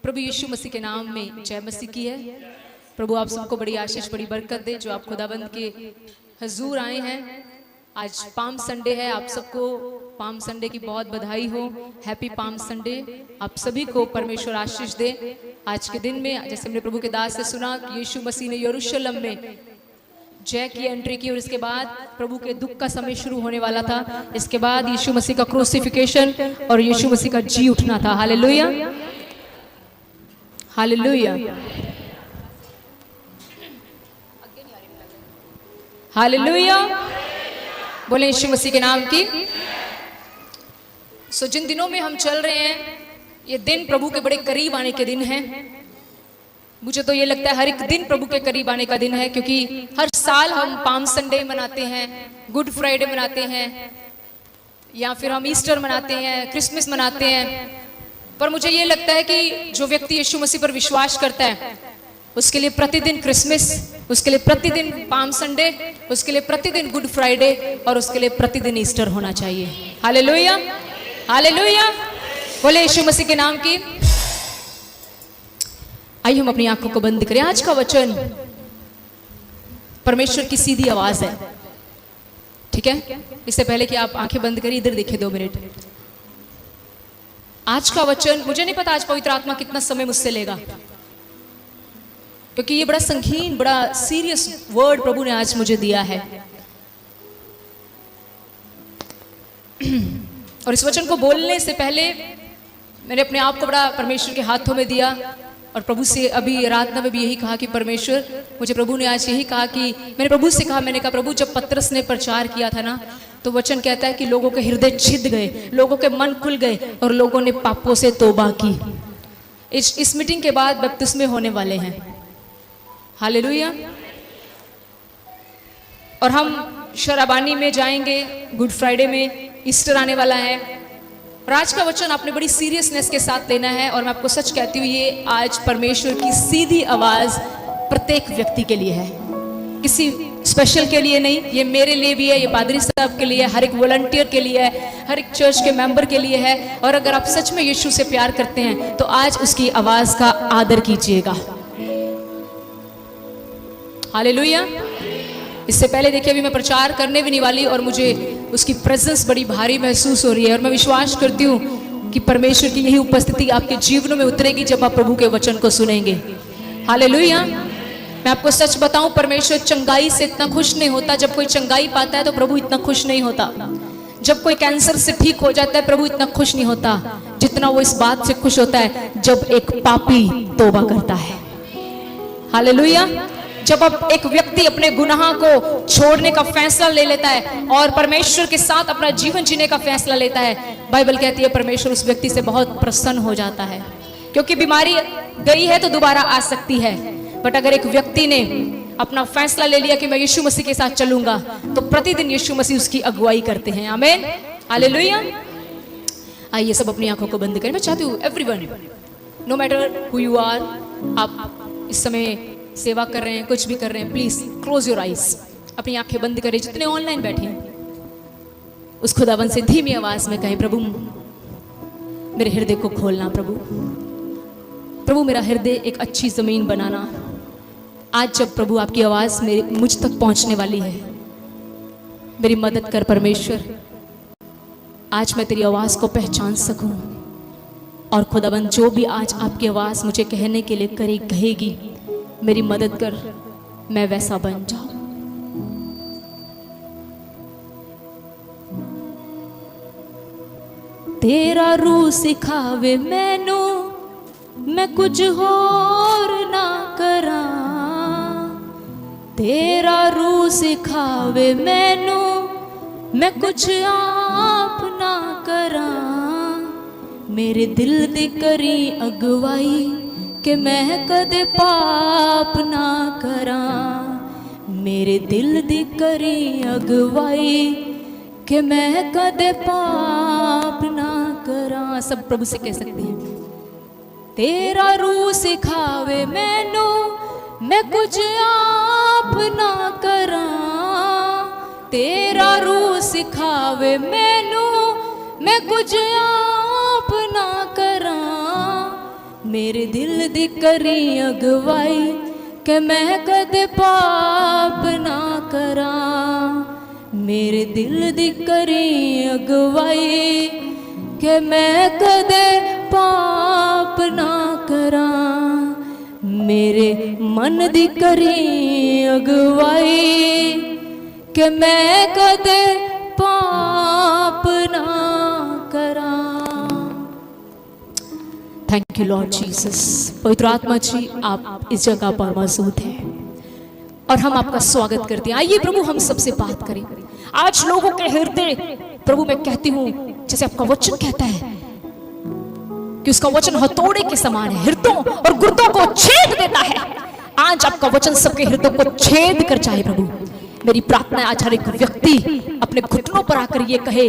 प्रभु यीशु मसीह के नाम में जय मसीह की है। प्रभु आप सबको बड़ी आशीष बड़ी बरकत दे जो आप खुदाबंद के हजूर आए हैं। आज पाम संडे है, आप सबको पाम संडे की बहुत बधाई हो। Happy palm Sunday. आप सभी को परमेश्वर आशीष दे। आज के दिन में जैसे हमने प्रभु के दास से सुना कि यीशु मसीह ने यरूशलेम में जय की एंट्री की और इसके बाद प्रभु के दुख का समय शुरू होने वाला था। इसके बाद यीशु मसीह का क्रूसिफिकेशन और यीशु मसीह का जी उठना था। Hallelujah hallelujah hallelujah. बोले यीशु मसीह के नाम की। जिन दिनों में हम चल रहे हैं ये दिन प्रभु के बड़े करीब आने के दिन हैं। मुझे तो ये लगता है हर एक दिन प्रभु के करीब आने का दिन है, क्योंकि हर साल हम पाम संडे मनाते हैं, गुड फ्राइडे मनाते हैं, या फिर हम ईस्टर मनाते हैं, क्रिसमस मनाते हैं। पर मुझे ये लगता है कि जो व्यक्ति यीशु मसीह पर विश्वास करता है उसके लिए प्रतिदिन क्रिसमस, उसके लिए प्रतिदिन पाम संडे, उसके लिए प्रतिदिन गुड फ्राइडे और उसके लिए प्रतिदिन ईस्टर होना चाहिए। Hallelujah hallelujah. बोले यीशु मसीह के नाम की। आइए हम अपनी आंखों को बंद करें। आज का वचन परमेश्वर की सीधी आवाज है, ठीक है। इससे पहले कि आप आंखें बंद करें इधर देखिए 2 मिनट। आज का वचन मुझे नहीं पता आज पवित्र आत्मा कितना समय मुझसे लेगा, क्योंकि ये बड़ा संगीन बड़ा सीरियस वर्ड प्रभु ने आज मुझे दिया है। और इस वचन को बोलने से पहले मैंने अपने आप को बड़ा परमेश्वर के हाथों में दिया और प्रभु से अभी रात में भी यही कहा कि परमेश्वर, मुझे प्रभु ने आज यही कहा कि मैंने प्रभु से कहा, मैंने कहा प्रभु जब पतरस ने प्रचार किया था ना, तो वचन कहता है कि लोगों के हृदय छिद गए, लोगों के मन खुल गए और लोगों ने पापों से तौबा की। इस मीटिंग के बाद बपतिस्मे होने वाले हैं। हालेलुया। और हम शराबानी में जाएंगे, गुड फ्राइडे में, ईस्टर आने वाला है। और आज का वचन आपने बड़ी सीरियसनेस के साथ लेना है। और मैं आपको सच कहती हूँ ये आज परमेश्वर की सीधी आवाज प्रत्येक व्यक्ति के लिए है, किसी स्पेशल के लिए नहीं। ये मेरे लिए भी है, ये पादरी साहब के लिए है, हर एक वॉलंटियर के लिए है, हर एक चर्च के मेंबर के लिए है। और अगर आप सच में यीशु से प्यार करते हैं तो आज उसकी आवाज का आदर कीजिएगा। हालेलुया। इससे पहले देखिए अभी मैं प्रचार करने भी नहीं वाली और मुझे उसकी प्रेजेंस बड़ी भारी महसूस हो रही है। और मैं विश्वास करती हूँ कि परमेश्वर की यही उपस्थिति आपके जीवनों में उतरेगी जब आप प्रभु के वचन को सुनेंगे। हालेलुया। मैं आपको सच बताऊं, परमेश्वर चंगाई से इतना खुश नहीं होता। जब कोई चंगाई पाता है तो प्रभु इतना खुश नहीं होता। जब कोई कैंसर से ठीक हो जाता है प्रभु इतना खुश नहीं होता जितना वो इस बात से खुश होता है जब एक पापी तौबा करता है। हालेलुया। जब अब एक व्यक्ति अपने गुनाह को छोड़ने का फैसला ले लेता है और परमेश्वर के साथ अपना जीवन जीने का फैसला लेता है, बाइबल कहती है परमेश्वर उस व्यक्ति से बहुत प्रसन्न हो जाता है। क्योंकि बीमारी गई है तो दोबारा आ सकती है, बट अगर एक व्यक्ति ने अपना फैसला ले लिया कि मैं यीशु मसीह के साथ चलूंगा तो प्रतिदिन यीशु मसीह उसकी अगुवाई करते हैं। आमीन हालेलुया। आइए सब अपनी आंखों को बंद करें। मैं चाहती हूँ everyone, no matter who you are, आप इस समय सेवा कर रहे हैं, कुछ भी कर रहे हैं, प्लीज क्लोज योर आईज, अपनी आंखें बंद करें। जितने ऑनलाइन बैठे हैं उस खुदावन से धीमी आवाज में कहें, प्रभु मेरे हृदय को खोलना, प्रभु मेरा हृदय एक अच्छी जमीन बनाना। आज जब प्रभु आपकी आवाज मुझ तक पहुंचने वाली है, मेरी मदद कर परमेश्वर। आज मैं तेरी आवाज को पहचान सकूं और खुदावन जो भी आज आपकी आवाज मुझे कहने के लिए कहेगी, मेरी मदद कर, मैं वैसा बन जाऊं। तेरा रूह सिखावे मैनू, मैं कुछ होर ना करा। तेरा रूह सिखावे मैनू, मैं कुछ आप ना करा। मेरे दिल दी करी अगवाई कि मैं कदे पाप ना करा। मेरे दिल दी करी अगवाई कि मैं कदे पाप ना करा। सब प्रभु से कह सकते हैं। तेरा रूह सिखावे मैनू, मैं कुछ आप ना करा। तेरा रूह सिखावे मैनू, मैं कुछ आप ना करा। मेरे दिल दी करी अगवाई कि मैं कदे पाप ना करा। मेरे दिल दी करी अगवाई कि मैं कदे पाप ना करा। मेरे मन दी करी अगवाई कि मैं कदे पाप ना करा। Thank you Lord Jesus. पवित्र आत्मा जी आप इस जगह पर मौजूद हैं और हम आपका स्वागत करते हैं। आइए प्रभु हम सबसे बात करें। आज लोगों के हृदय प्रभु मैं कहती हूँ जैसे आपका वचन कहता है कि उसका वचन हथौड़े के समान है, हृदयों और गुर्दों को छेद देता है। आज आपका वचन सबके हृदयों को छेद कर जाए प्रभु। मेरी प्रार्थना है आज हर एक व्यक्ति अपने घुटनों पर आकर ये कहे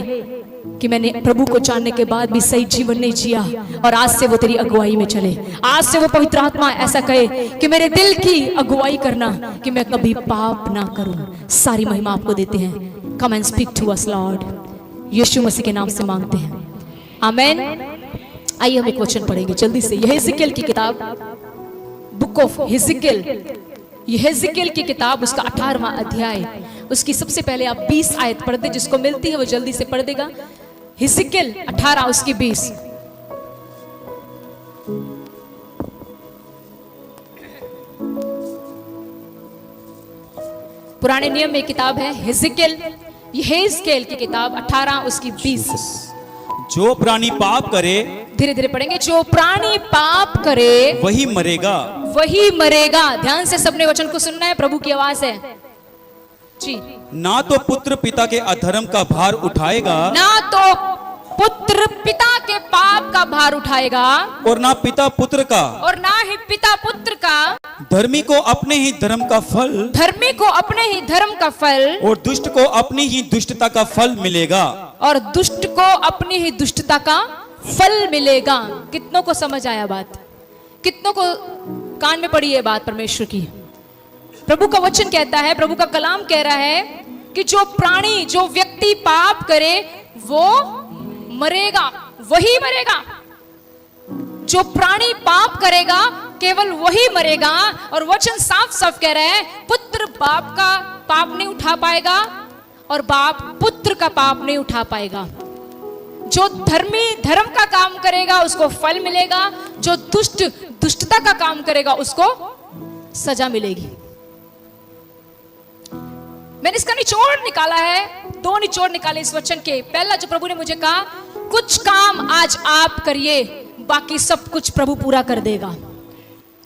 कि मैंने प्रभु को जानने के बाद भी सही जीवन नहीं जिया और आज से वो तेरी अगुवाई में चले। आज से वो पवित्र आत्मा ऐसा कहे कि मेरे दिल की अगुवाई करना कि मैं कभी पाप ना करूं। सारी महिमा आपको देते हैं। Come and speak to us lord. यीशु मसीह के नाम से मांगते हैं, आमेन। आइए हम एक वचन पढ़ेंगे जल्दी से। यह हिजकिय्याह की किताब, बुक ऑफ हिजकिय्याह, यह हिजकिय्याह की किताब उसका 18वां अध्याय, उसकी सबसे पहले आप 20 आयत पढ़ दे। जिसको मिलती है वो जल्दी से पढ़ देगा। हिजकिय्याह 18 उसकी 20। पुराने नियम में किताब है हिजकिय्याह की किताब 18 उसकी 20। जो प्राणी पाप करे, धीरे धीरे पढ़ेंगे। जो प्राणी पाप करे वही मरेगा, वही मरेगा। ध्यान से सबने वचन को सुनना है, प्रभु की आवाज है जी। ना तो पुत्र पिता के अधर्म का भार उठाएगा, ना तो पुत्र पिता के पाप का भार उठाएगा, और ना पिता पुत्र का, और ना ही पिता पुत्र का। धर्मी को अपने ही धर्म का फल, धर्मी को अपने ही धर्म का फल, और दुष्ट को अपनी ही दुष्टता का फल मिलेगा। और दुष्ट को अपनी ही दुष्टता का फल मिलेगा। कितनों को समझ आया बात? कितनों को कान में पड़ी है बात परमेश्वर की? प्रभु का वचन कहता है, प्रभु का कलाम कह रहा है कि जो प्राणी, जो व्यक्ति पाप करे वो मरेगा, वही मरेगा। जो प्राणी पाप करेगा केवल वही मरेगा। और वचन साफ साफ कह रहा है, पुत्र बाप का पाप नहीं उठा पाएगा और बाप पुत्र का पाप नहीं उठा पाएगा। जो धर्मी धर्म का काम करेगा उसको फल मिलेगा, जो दुष्ट दुष्टता का काम करेगा उसको सजा मिलेगी। मैंने इसका निचोड़ निकाला है, 2 निचोड़ निकाले इस वचन के। पहला जो प्रभु ने मुझे कहा, कुछ काम आज आप करिए, बाकी सब कुछ प्रभु पूरा कर देगा।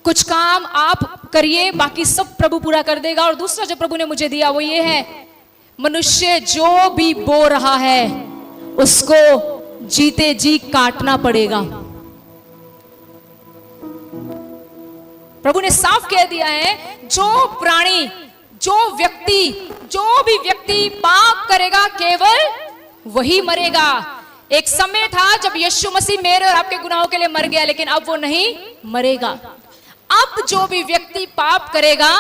कुछ काम आप करिए, बाकी सब प्रभु पूरा कर देगा। और दूसरा जो प्रभु ने मुझे दिया वो ये है, मनुष्य जो भी बो रहा है उसको जीते जी काटना पड़ेगा। प्रभु ने साफ कह दिया है, जो प्राणी, जो भी व्यक्ति पाप करेगा केवल वही मरेगा। एक समय था जब यीशु मसीह मेरे और आपके गुनाहों के लिए मर गया, लेकिन अब वो नहीं मरेगा। अब जो भी व्यक्ति पाप करेगा,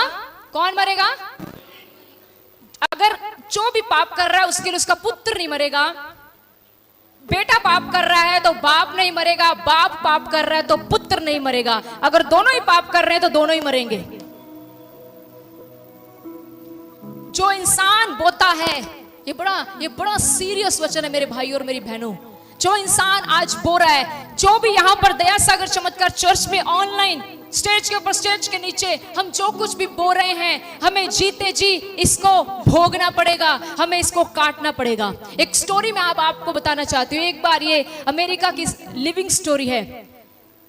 कौन मरेगा? अगर जो भी पाप कर रहा है उसके लिए उसका पुत्र नहीं मरेगा। बेटा पाप कर रहा है तो बाप नहीं मरेगा, बाप पाप कर रहा है तो पुत्र नहीं मरेगा। अगर दोनों ही पाप कर रहे हैं तो दोनों ही मरेंगे। जो इंसान बोता है, ये बड़ा सीरियस वचन है मेरे भाई और मेरी बहनों। जो इंसान आज बो रहा है, जो भी यहाँ पर दया सागर चमत्कार चर्च में ऑनलाइन, स्टेज के ऊपर, स्टेज के नीचे, हम जो कुछ भी बो रहे हैं, हमें जीते जी इसको भोगना पड़ेगा, हमें इसको काटना पड़ेगा। एक स्टोरी मैं आपको बताना चाहती हूँ। एक बार, ये अमेरिका की लिविंग स्टोरी है।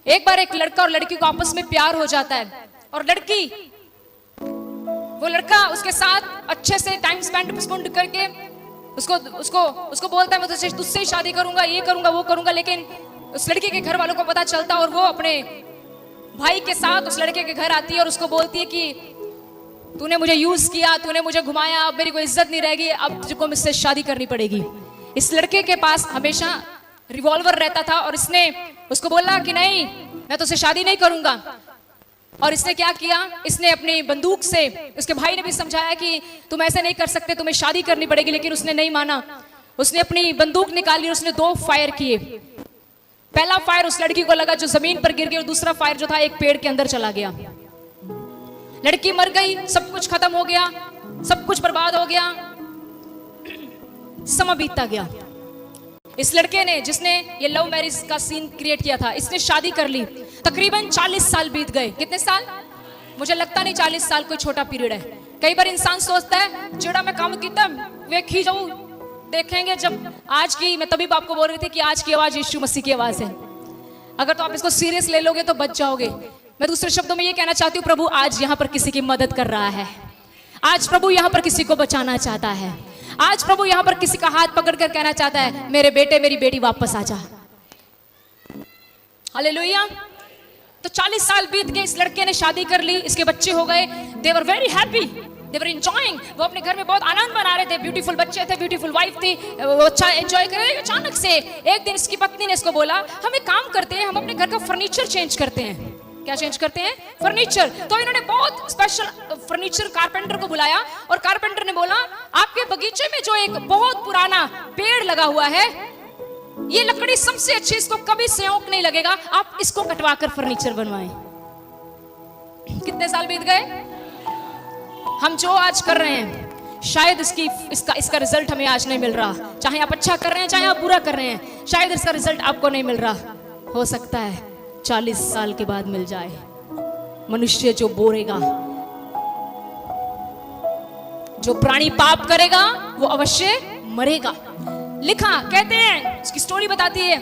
एक बार एक लड़का और लड़की को आपस में प्यार हो जाता है, और वो लड़का उसके साथ अच्छे से टाइम स्पेंड करके उसको बोलता है, मैं तुझसे ही शादी करूंगा, ये करूंगा, वो करूंगा। लेकिन उस लड़की के घर वालों को पता चलता और वो अपने भाई के साथ उस लड़के के घर आती है और उसको बोलती है कि तूने मुझे यूज किया, तूने मुझे घुमाया, अब मेरी कोई इज्जत नहीं रहेगी, अब तुझको मुझसे शादी करनी पड़ेगी। इस लड़के के पास हमेशा रिवॉल्वर रहता था और इसने उसको बोला कि नहीं, मैं तुझसे शादी नहीं करूंगा। और इसने क्या किया, इसने अपनी बंदूक से, उसके भाई ने भी समझाया कि तुम ऐसे नहीं कर सकते, तुम्हें शादी करनी पड़ेगी, लेकिन उसने नहीं माना। उसने अपनी बंदूक निकाली और उसने 2 फायर किए। पहला फायर उस लड़की को लगा जो जमीन पर गिर गई, और दूसरा फायर जो था एक पेड़ के अंदर चला गया। लड़की मर गई, सब कुछ खत्म हो गया, सब कुछ बर्बाद हो गया, समय बीतता गया। इस लड़के ने, जिसने ये लव मैरिज का सीन क्रिएट किया था, इसने शादी कर ली। तकरीबन 40 साल बीत गए। कितने साल? मुझे लगता नहीं 40 साल कोई छोटा पीरियड है। कई बार इंसान सोचता है जेड़ा मैं काम किया वेखी जाऊं, देखेंगे जब। आज की, मैं तभी आपको बोल रही थी कि आज की आवाज यीशु मसीह की आवाज है। अगर तो आप इसको सीरियस ले लोगे तो बच जाओगे। मैं दूसरे शब्दों में ये कहना चाहती हूँ, प्रभु आज यहाँ पर किसी की मदद कर रहा है। आज प्रभु यहाँ पर किसी को बचाना चाहता है। आज प्रभु यहाँ पर किसी का हाथ पकड़कर कहना चाहता है, मेरे बेटे मेरी बेटी वापस आ जा। हालेलुया। तो 40 साल बीत गए, इस लड़के ने शादी कर ली, इसके बच्चे हो गए। They were very happy, they were enjoying. वो अपने घर में बहुत आनंद मना रहे थे, ब्यूटीफुल बच्चे थे, ब्यूटीफुल वाइफ थी, वो अच्छा एंजॉय कर रहे थे। अचानक से एक दिन इसकी पत्नी ने इसको बोला, हम एक काम करते हैं, हम अपने घर का फर्नीचर चेंज करते हैं। क्या चेंज करते हैं? फर्नीचर। तो इन्होंने बहुत स्पेशल फर्नीचर कारपेंटर को बुलाया, और कारपेंटर ने बोला, आपके बगीचे में जो एक बहुत पुराना पेड़ लगा हुआ है, ये लकड़ी सबसे अच्छी, इसको कभी स्योंक नहीं लगेगा, आप इसको कटवाकर फर्नीचर बनवाएं। कितने साल बीत गए? हम जो आज कर रहे हैं, शायद इसका रिजल्ट हमें आज नहीं मिल रहा। चाहे आप अच्छा कर रहे हैं, चाहे आप बुरा कर रहे हैं, शायद इसका रिजल्ट आपको नहीं मिल रहा। हो सकता है 40 साल के बाद मिल जाए। मनुष्य जो बोरेगा, जो प्राणी पाप करेगा, वो अवश्य मरेगा। लिखा, कहते हैं, उसकी स्टोरी बताती है,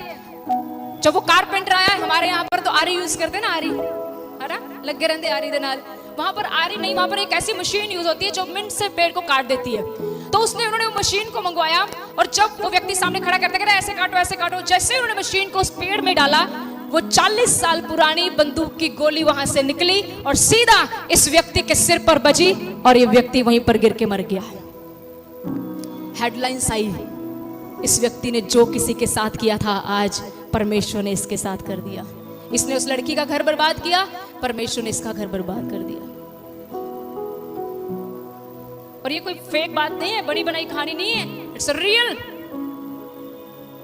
जब वो कारपेंटर आया, हमारे यहाँ पर तो आरी यूज करते हैं ना, आरी है ना, लगे रहते आरी दे नाल। वहां पर आरी नहीं, वहां पर एक ऐसी मशीन यूज होती है जो मिनट से पेड़ को काट देती है। तो उन्होंने वो मशीन को मंगवाया, और जब वो व्यक्ति सामने खड़ा करते कहता ऐसे काटो ऐसे काटो, जैसे उन्होंने मशीन को उस पेड़ में डाला, वो 40 साल पुरानी बंदूक की गोली वहां से निकली और सीधा इस व्यक्ति के सिर पर बजी, और ये व्यक्ति वहीं पर गिर के मर गया। हेडलाइंस आई, इस व्यक्ति ने जो किसी के साथ किया था, आज परमेश्वर ने इसके साथ कर दिया। इसने उस लड़की का घर बर्बाद किया, परमेश्वर ने इसका घर बर्बाद कर दिया। और ये कोई फेक बात नहीं है, बड़ी बनाई कहानी नहीं है, इट्स रियल।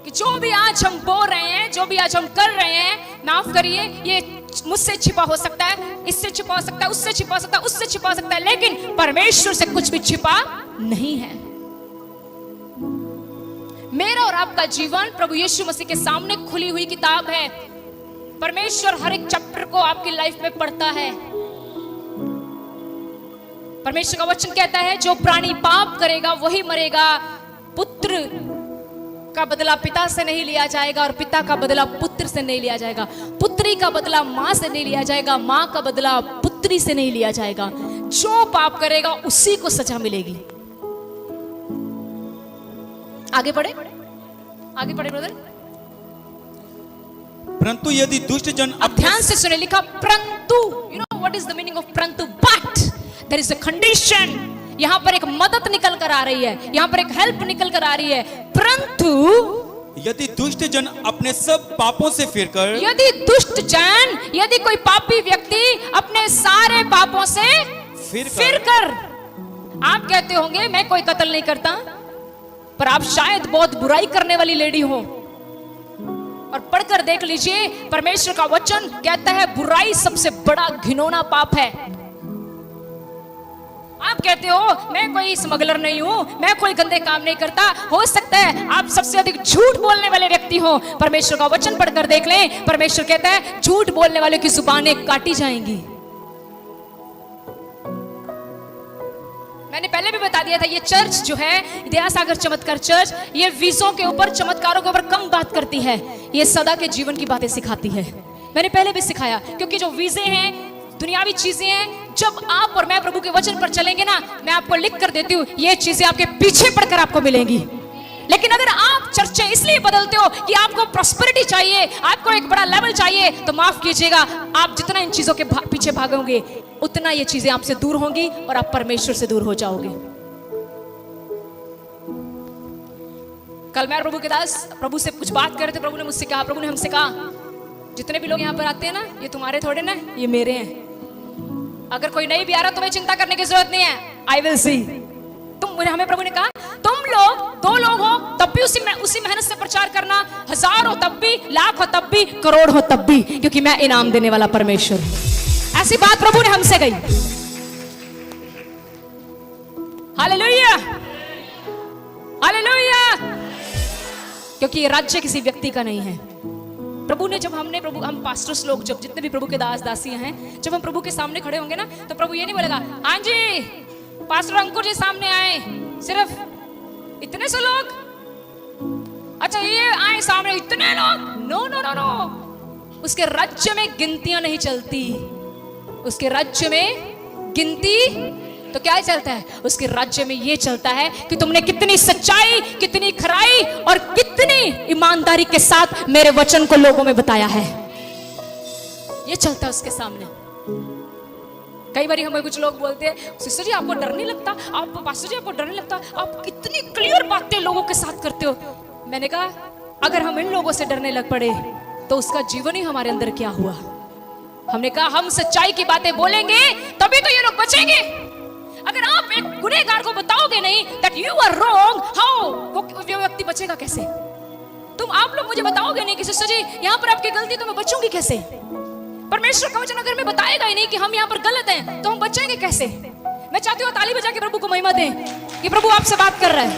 कि जो भी आज हम बोल रहे हैं, जो भी आज हम कर रहे हैं, माफ करिए, ये मुझसे छिपा हो सकता है, इससे छिपा हो सकता है, उससे छिपा हो सकता है, उससे छिपा हो सकता है, लेकिन परमेश्वर से कुछ भी छिपा नहीं है। मेरा और आपका जीवन प्रभु यीशु मसीह के सामने खुली हुई किताब है। परमेश्वर हर एक चैप्टर को आपकी लाइफ में पढ़ता है। परमेश्वर का वचन कहता है, जो प्राणी पाप करेगा वही मरेगा। पुत्र का बदला पिता से नहीं लिया जाएगा, और पिता का बदला पुत्र से नहीं लिया जाएगा। पुत्री का बदला मां से नहीं लिया जाएगा, मां का बदला पुत्री से नहीं लिया जाएगा। जो पाप करेगा उसी को सजा मिलेगी। आगे बढ़े, आगे बढ़े ब्रदर। परंतु यदि दुष्ट जन, अब ध्यान से सुने, लिखा परंतु। You know what is the meaning of परंतु? But there is a condition. यहां पर एक मदद निकल कर आ रही है, यहां पर एक हेल्प निकल कर आ रही है। परंतु यदि दुष्ट जन अपने सब पापों से फिरकर, यदि दुष्ट जन, यदि कोई पापी व्यक्ति अपने सारे पापों से फिरकर, आप कहते होंगे मैं कोई कत्ल नहीं करता, पर आप शायद बहुत बुराई करने वाली लेडी हो। और पढ़कर देख लीजिए, परमेश्वर का वचन कहता है बुराई सबसे बड़ा घिनौना पाप है। आप कहते हो मैं कोई स्मगलर नहीं हूं, मैं कोई गंदे काम नहीं करता। हो सकता है आप सबसे अधिक झूठ बोलने वाले व्यक्ति हो। परमेश्वर का वचन पढ़कर देख लें, परमेश्वर कहता है झूठ बोलने वालों की जुबानें काटी जाएंगी। मैंने पहले भी बता दिया था, ये चर्च जो है, दयासागर चमत्कार चर्च, ये वीजों के ऊपर, चमत्कारों के ऊपर कम बात करती है, ये सदा के जीवन की बातें सिखाती है। मैंने पहले भी सिखाया, क्योंकि जो वीजे हैं, दुनियावी चीजें हैं, जब आप और मैं प्रभु के वचन पर चलेंगे ना, मैं आपको लिख कर देती हूँ, ये चीजें आपके पीछे पड़कर आपको मिलेंगी। लेकिन अगर आप चर्चा इसलिए बदलते हो कि आपको प्रॉस्पेरिटी चाहिए, आपको एक बड़ा लेवल चाहिए, तो माफ कीजिएगा, आप जितना इन चीजों के पीछे भागोगे, उतना ये चीजें आपसे दूर होंगी और आप परमेश्वर से दूर हो जाओगे। कल मैं प्रभु के दास प्रभु से कुछ बात कर रहे थे, प्रभु ने मुझसे कहा, प्रभु ने हमसे कहा, जितने भी लोग यहाँ पर आते हैं ना, ये तुम्हारे थोड़े ना, ये मेरे हैं। अगर कोई नहीं भी आ रहा, तुम्हें चिंता करने की जरूरत नहीं है, आई विल सी। हमें प्रभु ने कहा तुम लोग 2 लोग हो तब भी उसी मेहनत से प्रचार करना, 1000 हो तब भी, लाख हो तब भी, करोड़ हो तब भी, क्योंकि मैं इनाम देने वाला परमेश्वर हूं। ऐसी बात प्रभु ने हमसे कही। Hallelujah, hallelujah. क्योंकि ये राज्य किसी व्यक्ति का नहीं है। प्रभु ने हम पास्टर्स लोग, जब जितने भी प्रभु के दास दासियां हैं, जब हम प्रभु के सामने खड़े होंगे ना, तो प्रभु ये नहीं बोलेगा, हाँ जी पास्टर अंकुर जी सामने आए, सिर्फ इतने से लोग, अच्छा ये आए सामने इतने लोग। नो नो नो नो, उसके राज्य में गिनतियां नहीं चलती। उसके राज्य में गिनती तो क्या चलता है? उसके राज्य में ये चलता है कि तुमने कितनी सच्चाई, कितनी खराई और कितनी ईमानदारी के साथ मेरे वचन को लोगों में बताया है। ये चलता है उसके सामने। कई बार हमें कुछ लोग बोलते हैं, सिस्टर जी आपको डर नहीं लगता, आप पास्टर जी आपको डर नहीं लगता, आप कितनी क्लियर बातें लोगों के साथ करते हो। मैंने कहा अगर हम इन लोगों से डरने लग पड़े तो उसका जीवन ही हमारे अंदर क्या हुआ। हमने कहा हम सच्चाई की बातें बोलेंगे तभी तो ये लोग बचेंगे। अगर आप एक गुनहगार को बताओगे नहीं that you are wrong, how वो व्यक्ति बचेगा कैसे? आप लोग मुझे बताओगे नहीं कि सिस्टर जी यहाँ पर आपकी गलती, तो मैं बचूंगी कैसे? परमेश्वर का वचन अगर मैं बताएगा ही नहीं कि हम यहाँ पर गलत हैं, तो हम बचेंगे कैसे? मैं चाहती हूँ ताली बजा के प्रभु को महिमा दें कि प्रभु आपसे बात कर रहा है।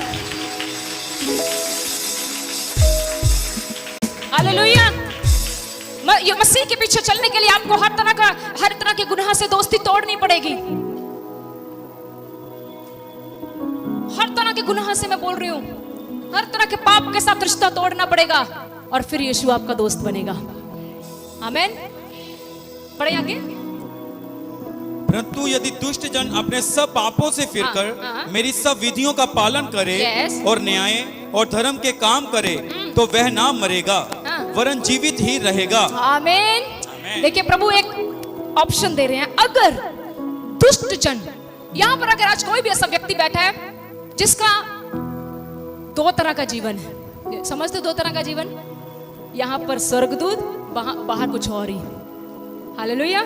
हालेलुया। मसीह के पीछे चलने के लिए आपको हर तरह के गुनाह से दोस्ती तोड़नी पड़ेगी। हर तरह के गुनाह से मैं बोल रही हूं, हर तरह के पाप के साथ रिश्ता तोड़ना पड़ेगा और फिर यीशु आपका दोस्त बनेगा। आमीन। पढ़े आगे। परंतु यदि दुष्ट जन अपने सब पापों से फिरकर मेरी सब विधियों का पालन करे और न्याय और धर्म के काम करे तो वह ना मरेगा वरन जीवित ही रहेगा। आमीन। देखिए प्रभु एक ऑप्शन दे रहे हैं। अगर दुष्ट जन, यहां पर अगर आज कोई भी ऐसा व्यक्ति बैठा है जिसका 2 तरह का जीवन है, समझते 2 तरह का जीवन, यहां पर स्वर्गदूत, बाहर कुछ और ही। हालेलुया।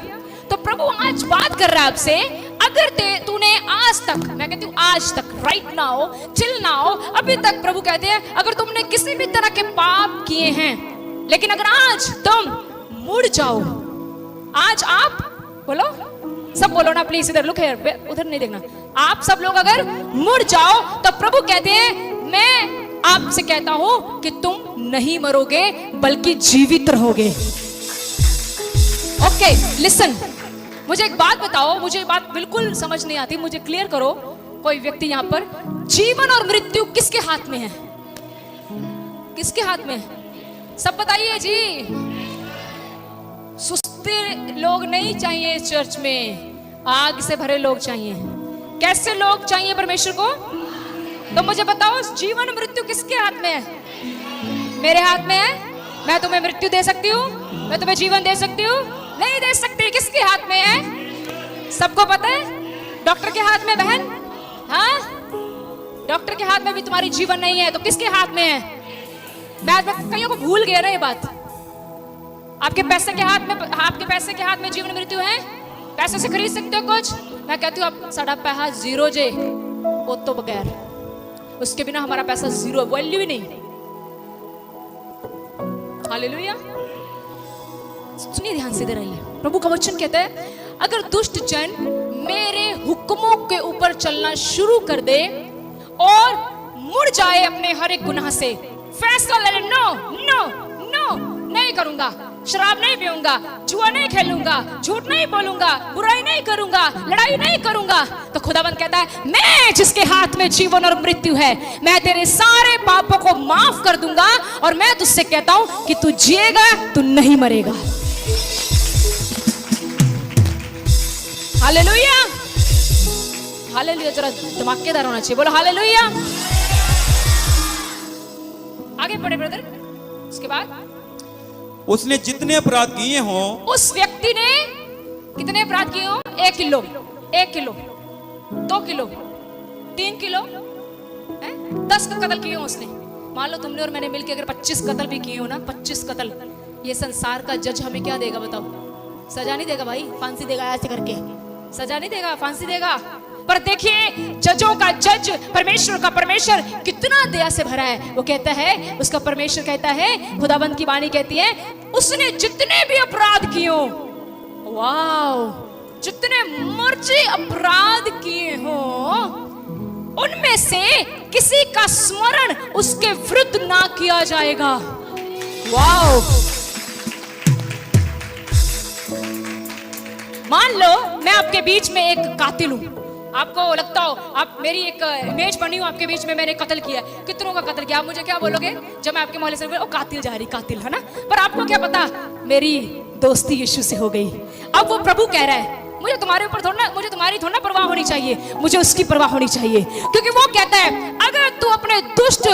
तो प्रभु आज बात कर रहा है आपसे। अगर तूने आज तक, मैं कहती हूँ आज तक, राइट नाउ, चिल नाउ, अभी तक प्रभु कहते हैं अगर तुमने किसी भी तरह के पाप किए हैं, लेकिन अगर आज तुम मुड़ जाओ, आज आप बोलो, सब बोलो ना प्लीज, इधर लुक हियर, उधर नहीं देखना, आप सब लोग अगर मुड़ जाओ तो प्रभु कहते हैं मैं आपसे कहता हूं कि तुम नहीं मरोगे बल्कि जीवित रहोगे। ओके लिसन, मुझे एक बात बताओ, मुझे बात बिल्कुल समझ नहीं आती, मुझे क्लियर करो। कोई व्यक्ति यहां पर, जीवन और मृत्यु किसके हाथ में है? किसके हाथ में है? सब बताइए जी। सुस्ती लोग नहीं चाहिए इस चर्च में, आग से भरे लोग चाहिए। कैसे लोग चाहिए परमेश्वर को? तो मुझे बताओ जीवन और मृत्यु किसके हाथ में है? मेरे हाथ में है। मैं तुम्हें मृत्यु दे सकती हूँ, मैं तुम्हें जीवन दे सकती हूँ? नहीं दे सकती। किसके हाथ में है? सबको पता है, डॉक्टर के हाथ में बहन। हाँ, डॉक्टर के हाथ में भी तुम्हारी जीवन नहीं है, तो किसके हाथ में है? मैं कईयों को भूल गया ना ये बात। आपके पैसे के हाथ में, आपके पैसे के हाथ में जीवन मृत्यु है? पैसे से खरीद सकते हो कुछ? मैं कहती हूँ आप साढ़ा पैसा 0 जे, वो तो बगैर उसके बिना हमारा पैसा 0, वैल्यू ही नहीं। हालेलुया। सुनिए ध्यान से, इधर आइए। प्रभु का वचन कहता है अगर दुष्ट जन मेरे हुक्मों के ऊपर चलना शुरू कर दे और मुड़ जाए अपने हर एक गुनाह से, फैसला ले ले, नो नो नो, नहीं करूंगा, शराब नहीं पीऊंगा, जुआ नहीं खेलूंगा, झूठ नहीं बोलूंगा, बुराई नहीं करूंगा, लड़ाई नहीं करूंगा, तो खुदाबंद कहता है मैं जिसके हाथ में जीवन और मृत्यु है, मैं तेरे सारे पापों को माफ कर दूंगा और मैं तुझसे कहता हूं कि तू जिएगा, तू नहीं मरेगा। हालेलुया। हालेलुया। जरा धमाकेदार होना चाहिए, बोलो हालेलुया। आगे पढ़े ब्रदर। उसके बाद उसने जितने अपराध किए हों, उस व्यक्ति ने कितने अपराध किए हों? 1 किलो, 1 किलो, 2 किलो, 3 किलो, 10 कत्ल किए हो उसने। मान लो तुमने और मैंने मिलकर अगर 25 कत्ल भी किए हो ना, 25 कत्ल, ये संसार का जज हमें क्या देगा बताओ? सजा नहीं देगा भाई, फांसी देगा ऐसे करके, सजा नहीं देगा, फांसी देगा। पर देखिए जजों का जज, परमेश्वर का परमेश्वर कितना दया से भरा है। वो कहता है, उसका परमेश्वर कहता है, खुदाबंद की वाणी कहती है, उसने जितने भी अपराध किए हो, वाओ, जितने मर्जी अपराध किए हो, उनमें से किसी का स्मरण उसके विरुद्ध ना किया जाएगा। वाओ, मान लो मैं आपके बीच में एक कातिल हूं, आपको लगता हो, आप मेरी एक इमेज बनी हो आपके बीच में, मैंने कत्ल किया, कितनों का कत्ल किया, आप मुझे क्या बोलोगे जब मैं आपके मोहल्ले से, ओ कातिल जा रही, कातिल है ना। पर आपको क्या पता मेरी दोस्ती यीशु से हो गई। अब वो प्रभु कह रहा है, मुझे तुम्हारे ऊपर थोड़ा, मुझे तुम्हारी थोड़ा परवाह होनी चाहिए, मुझे उसकी परवाह होनी चाहिए, क्योंकि वो कहता है अगर तू अपने दुष्ट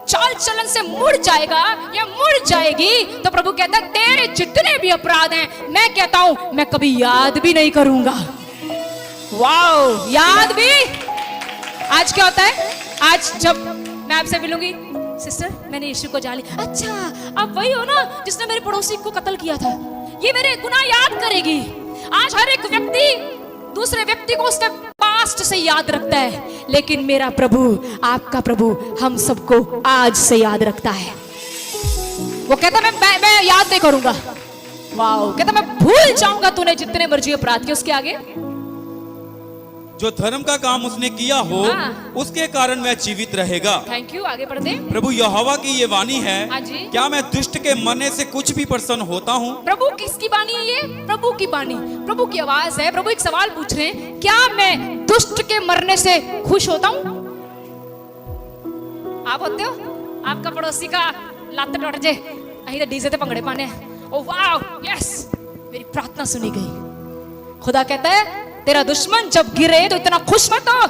चाल चलन से मुड़ जाएगा या मुड़ जाएगी, तो प्रभु कहता है तेरे जितने भी अपराध हैं, मैं कहता हूं मैं कभी याद भी नहीं करूंगा। वाओ, याद भी। आज क्या होता है, आज जब मैं आपसे मिलूंगी, सिस्टर मैंने यीशु को जान लिया, अच्छा आप वही हो ना जिसने मेरे पड़ोसी को कत्ल किया था, ये मेरे गुनाह याद करेगी। आज हर एक व्यक्ति दूसरे व्यक्ति को उसके पास्ट से याद रखता है, लेकिन मेरा प्रभु, आपका प्रभु हम सबको आज से याद रखता है। वो कहता मैं याद नहीं करूंगा। वाओ, कहता मैं भूल जाऊंगा तूने जितने मर्जी अपराध किए। उसके आगे, जो धर्म का काम उसने किया हो, उसके कारण वह जीवित रहेगा। थैंक यू, आगे बढ़ते। प्रभु यहोवा की ये वाणी है, हाँ जी। क्या मैं दुष्ट के मरने से कुछ भी प्रसन्न होता हूँ? प्रभु किसकी वाणी है ये? प्रभु की वाणी, प्रभु की आवाज है। प्रभु एक सवाल पूछ रहे हैं, क्या मैं दुष्ट के मरने से खुश होता हूँ? आप होते हो? आपका पड़ोसी का लात टूट जाए, अही तो डीजे ते पंगड़े पाने। ओ वाओ, यस, मेरी प्रार्थना सुनी गई। खुदा कहता है तेरा दुश्मन जब गिरे तो इतना खुश मत हो,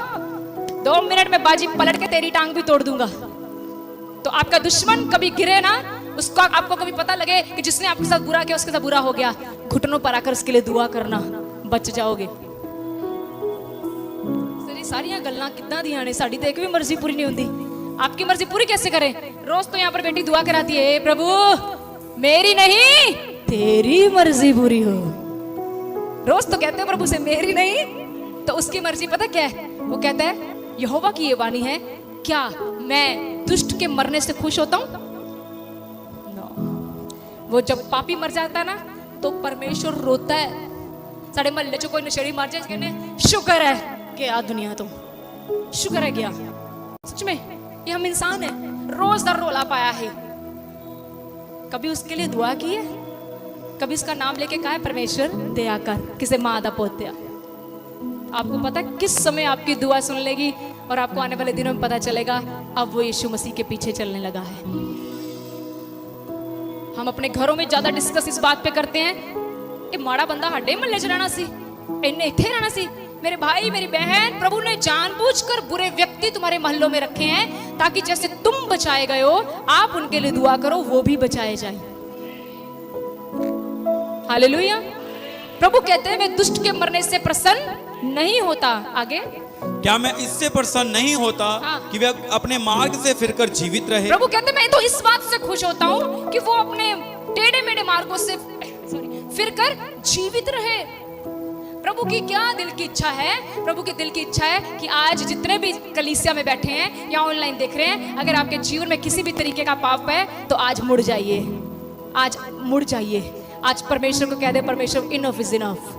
2 मिनट में बाजी पलट के तेरी टांग भी तोड़ दूंगा। तो आपका दुश्मन कभी गिरे ना, उसका आपको कभी पता लगे कि जिसने आपके साथ बुरा किया उसके साथ बुरा हो गया, घुटनों पर आकर उसके लिए दुआ करना, बच जाओगे। सारियां गल्लां कितना दियां ने, साड़ी तो एक भी मर्जी पूरी नहीं होती। आपकी मर्जी पूरी कैसे करें? रोज तो यहाँ पर बेटी दुआ कराती है, प्रभु मेरी नहीं तेरी मर्जी पूरी हो। रोज तो कहते हो प्रभु से मेरी नहीं, तो उसकी मर्जी पता क्या है? वो कहता है यहोवा की ये वाणी है, क्या मैं दुष्ट के मरने से खुश होता हूं? वो जब पापी मर जाता है ना, तो परमेश्वर रोता है। साढ़े महल्ले चो कोई नशेड़ी मर जाए, कहने शुक्र है गया दुनिया, तो शुक्र है गया। सच में ये हम इंसान है, रोज दर रोला पाया है। कभी उसके लिए दुआ की है? कभी उसका नाम लेके कहा है परमेश्वर दया कर, किसे मादा पोत्या? आपको पता है किस समय आपकी दुआ सुन लेगी, और आपको आने वाले दिनों में पता चलेगा अब वो यीशु मसीह के पीछे चलने लगा है। हम अपने घरों में ज्यादा डिस्कस इस बात पे करते हैं, ये माड़ा बंदा हड्डे महल्ले च रहना सी, इन्हें इत्थे रहना सी। मेरे भाई मेरी बहन, प्रभु ने जानबूझकर बुरे व्यक्ति तुम्हारे महलों में रखे हैं, ताकि जैसे तुम बचाए गए हो, आप उनके लिए दुआ करो, वो भी बचाए जाए। हालेलुया। प्रभु कहते हैं मैं दुष्ट के मरने से प्रसन्न नहीं होता। आगे, क्या मैं इससे प्रसन्न नहीं होता कि वह अपने मार्ग से फिरकर जीवित रहे? प्रभु कहते हैं मैं तो इस बात से खुश होता हूं कि वो अपने टेढ़े मेढ़े मार्गों से फिरकर जीवित रहे। प्रभु की क्या दिल की इच्छा है? प्रभु की दिल की इच्छा है कि आज जितने भी कलीसिया में बैठे हैं या ऑनलाइन देख रहे हैं, अगर आपके जीवन में किसी भी तरीके का पाप है तो आज मुड़ जाइए, आज मुड़ जाइए। आज परमेश्वर को कह दे, परमेश्वर इनफ इज इनफ।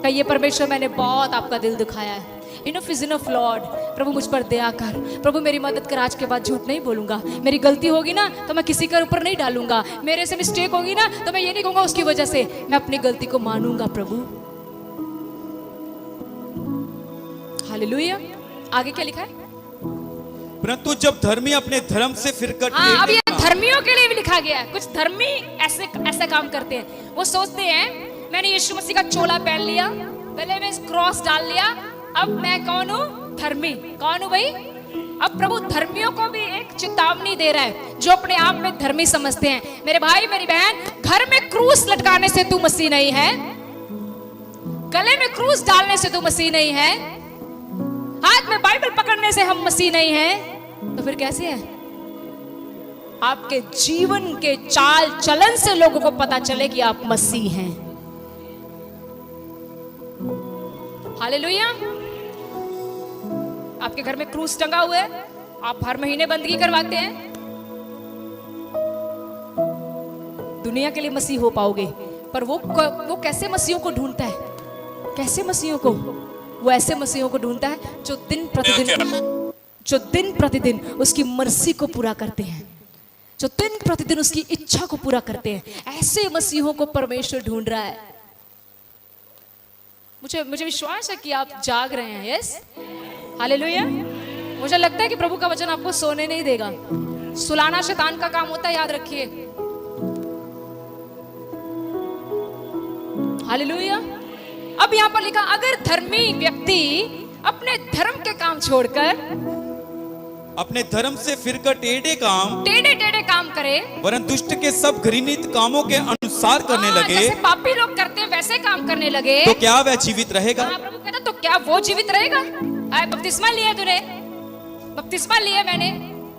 कहिए परमेश्वर मैंने बहुत आपका दिल दुखाया है, इनफ इज इनफ लॉर्ड। प्रभु मुझ पर दया कर, प्रभु मेरी मदद कर। आज के बाद झूठ नहीं बोलूंगा, मेरी गलती होगी ना तो मैं किसी के ऊपर नहीं डालूंगा, मेरे से मिस्टेक होगी ना तो मैं ये नहीं कहूंगा उसकी वजह से, मैं अपनी गलती को मानूंगा प्रभु। हालेलुया। आगे क्या लिखा है? परंतु जब धर्मी अपने धर्म से फिरकर, अब ये धर्मियों के लिए भी लिखा गया है। कुछ धर्मी ऐसे काम करते हैं, वो सोचते हैं मैंने यीशु मसीह का चोला पहन लिया, गले में क्रॉस डाल लिया, अब मैं कौन हूं? धर्मी। कौन हूं भाई? अब प्रभु धर्मियों को भी एक चेतावनी दे रहा है, जो अपने आप में धर्मी समझते हैं। मेरे भाई मेरी बहन, घर में क्रूस लटकाने से तू मसीह नहीं है, गले में क्रूस डालने से तू मसीह नहीं है, हाथ में बाइबल पकड़ने से हम मसीह नहीं हैं, तो फिर कैसे है? आपके जीवन के चाल चलन से लोगों को पता चले कि आप मसीह हैं। हालेलुया। आपके घर में क्रूस टंगा हुआ है, आप हर महीने बंदगी करवाते हैं, दुनिया के लिए मसीह हो पाओगे। पर वो कैसे मसीहों को ढूंढता है? कैसे मसीहों को? वो ऐसे मसीहों को ढूंढता है जो दिन प्रतिदिन उसकी मर्जी को पूरा करते हैं, जो दिन प्रतिदिन उसकी इच्छा को पूरा करते हैं। ऐसे मसीहों को परमेश्वर ढूंढ रहा है। मुझे विश्वास है कि आप जाग रहे हैं। Yes, hallelujah. मुझे लगता है कि प्रभु का वचन आपको सोने नहीं देगा। सुलाना शैतान का काम होता है, याद रखिए। हालेलुया। अब यहां पर लिखा, अगर धर्मी व्यक्ति अपने धर्म के काम छोड़कर, अपने धर्म से फिरकर टेढ़े काम करे, वरन दुष्ट के सब घृणित कामों के अनुसार करने लगे, जैसे पापी लोग करते हैं वैसे काम करने लगे, तो क्या वह जीवित रहेगा? प्रभु कहता, तो क्या वो जीवित रहेगा? बपतिस्मा लिया तूने, बपतिस्मा लिया मैंने,